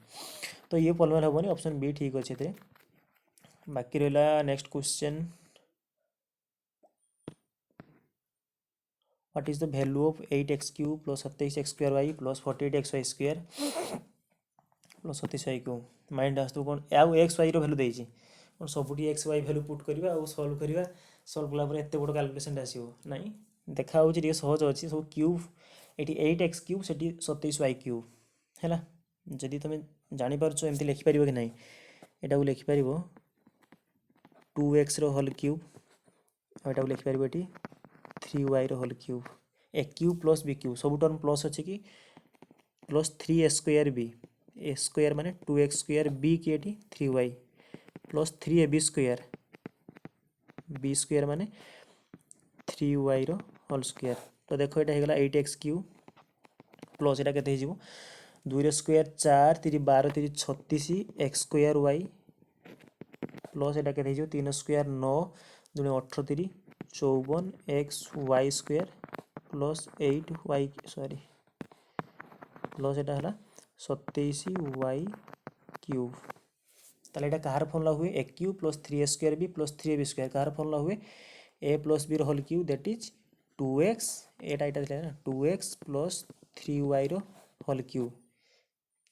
तो ये पॉलिनोमियल हेबोनी ऑप्शन बी ठीक अच्छे थे बाकी रहा next question what is the value of 8x³ + 27x² + 48xy² + 27y³ माइंड आस कौन आउ एक्स वाई वैल्यू देती कौन सबुठी एक्स वाई वैल्यू पुट करवा और सल्व कला एत बड़ कैलकुलेसन आसो ना देखा सहज अच्छी सब क्यूब ये 8x³ से 27y³ है जदि तुम जापार एमती लिखिपर कि ना यहाँ लिखिपर 2x होल क्यूब और यहाँ लिखिपर ये 3y होल क्यूब ए क्यूब प्लस बी क्यूब सब टर्म प्लस अच्छे कि +3a² b a² माने 2x² b की 3y + 3ab² b² माने 3y होल स्क्वायर तो देखो ये होगा 8x³ प्लस यहाँ के 2 स्क्वायर 4 3 12 3 36 x² प्लस यहाँ के 3 square 9 2 18 3 54 xy² + 8y sorry plus iota हला 27y क्यूब ताले एटा कहार फॉर्मूला हुए a cube plus 3a² b plus 3ab square कहार फॉर्मूला हुए a प्लस b रो whole cube that is 2x एटा थिला ना 2x प्लस 3y रो होल क्यूब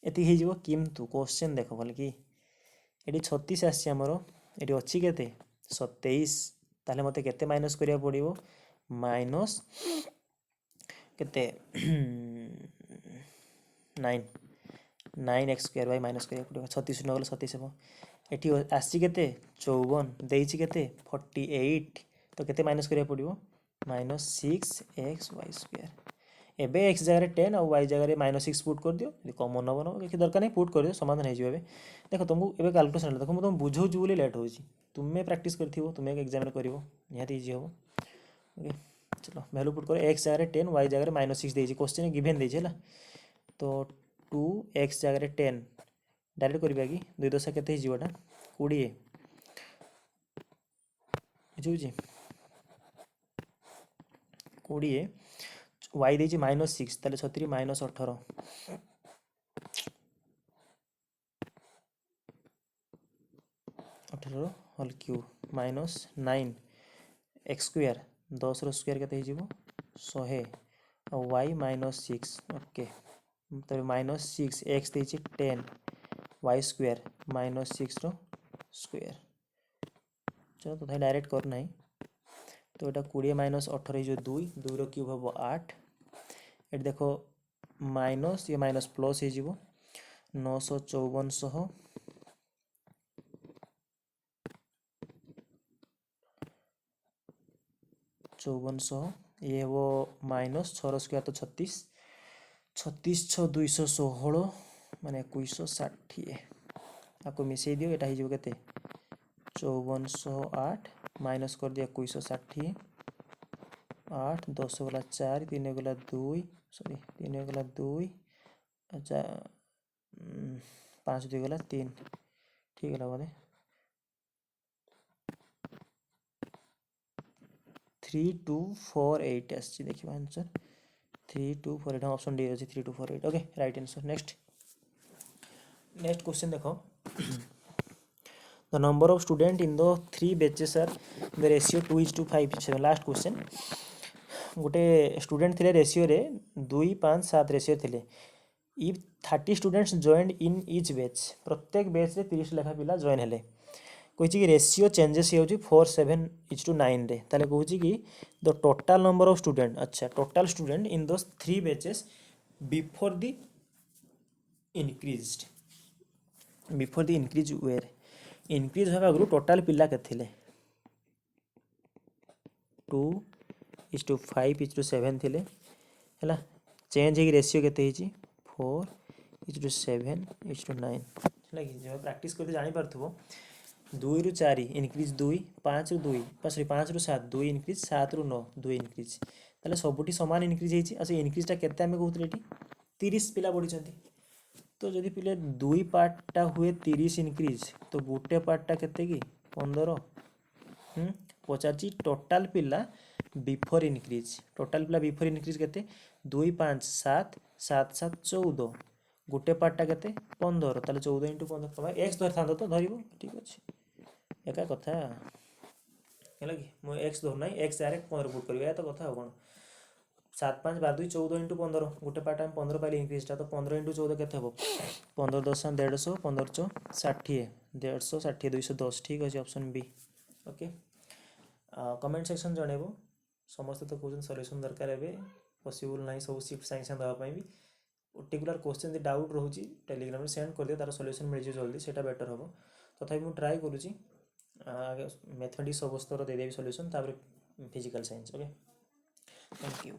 एति हे जिवो किंतु क्वेश्चन देखो भल कि एटी 36 आसी हमरो एटी अछि केते 27 ताले मते केते माइनस करिया पड़िबो माइनस केते 9x² बाय माइनस करिया पड़िबो 36 न गले 27 हेबो एटी आसी केते 54 देइछि केते 48 तो केते माइनस करिया पड़िबो माइनस 6xy² एबे x जगह 10 और y जगह -6 पुट कर दियो यदि कॉमन न बनो कि दरकार नहीं पुट कर दियो समाधान हो जिवो। देखो तुमको एबे कैलकुलेशन देखो तुम बुझौ जुले लेट होची तुमे प्रैक्टिस करथिबो तुमे एग्जाम में करिवो निहाती इजी हो। ओके चलो वैल्यू पुट करो x जगह 10 y जगह -6 देजी क्वेश्चन गिवन देजी हला तो 2x जगह 10 डायरेक्ट करबा कि 2 दशा केते ही जीवटा 20 बुझी 20 y देजी -6 ताले 36 -18 18 whole cube minus 9 X square 10 रो स्क्वायर केते हिजिवो 100 और y -6 ओके तबे -6 x देछि 10 y स्क्वायर -6 रो स्क्वायर चलो तो थाई डायरेक्ट कर नाही तो एटा 20 -18 जो 2 2 रो क्यूब हबो 8 एट देखो माइनस ये माइनस प्लस हे जिवो 954 सह 5400 ये वो माइनस 6 स्क्वायर तो 36 36 6 216 माने 2160 आपको मिसई दियो एटा हिजो केते 5408 माइनस कर दिया 2160 8 10 गला 4 3 गला 2 सॉरी 3 गला 2 अच्छा 5 2 गला 3 ठीक है बोले 3248 आछि देखिबा आंसर 3248 ऑप्शन डी अछि 3248 okay right answer next question देखो the number of student in the 3 batches are the ratio 2:5 last question गोटे स्टूडेंट थिले रेशियो रे 2 5 7 रेशियो थिले if 30 students joined in each batch प्रत्येक बैच रे 30 लेखा पिला जॉइन हेले कहिछि कि रेशियो चेंजेस हे होछि 4:7:9 रे ताले कहिछि कि the total number of student अच्छा total student in those 3 batches before the increase where increase होगा आगु टोटल पिला के थिले 2:5:7 थिले हला चेंज हे रेशियो केते हिची 4:7:9 हला कि जे प्रैक्टिस करते जानि परथबो 2 रु 4 इंक्रीज 2 5 रु 2 सॉरी 5 रु 7 2 इंक्रीज 7 रु 9 2 इंक्रीज ताले सबुटी समान इंक्रीज हेची असे इंक्रीज ता केते हमें कहउतले एटी 30 पिला पढी छथि तो जदि पिले 2 पार्ट हुए 30 इंक्रीज तो गोटे पार्टा केते कि 15 पचाची टोटल पिला बिफोर इंक्रीज केते 2 5 7 7 7 14 गोटे पार्टा केते 15 ताले 14 * 15 तमे x धर थांदो तो धरिबो ठीक अछि एका कथा हैला कि मो x धर नै x डायरेक्ट 15 पुट करबे तो कथा हो कोन 7 5 12 2 14 * 15 गोटे पार्ट हम 15 पाइले इंक्रीज ता तो 15 * 14 केते हबो 15 10 150 15 4 60 150 60 210 ठीक अछि option B okay comment section जणेबो समस्त तो क्वेश्चन सॉल्यूशन दरकार हेबे पॉसिबल नाही सब शिफ्ट सैंक्शन दवा पई भी पर्टिकुलर क्वेश्चन जे डाउट रहउची टेलीग्राम में सेंड कर दियो तार सॉल्यूशन मिल जे जल्दी सेटा बेटर हबो तथापि मु ट्राई करूची मैथमेटिक्स सब स्तर दे देबी सॉल्यूशन तापर physical science okay thank you.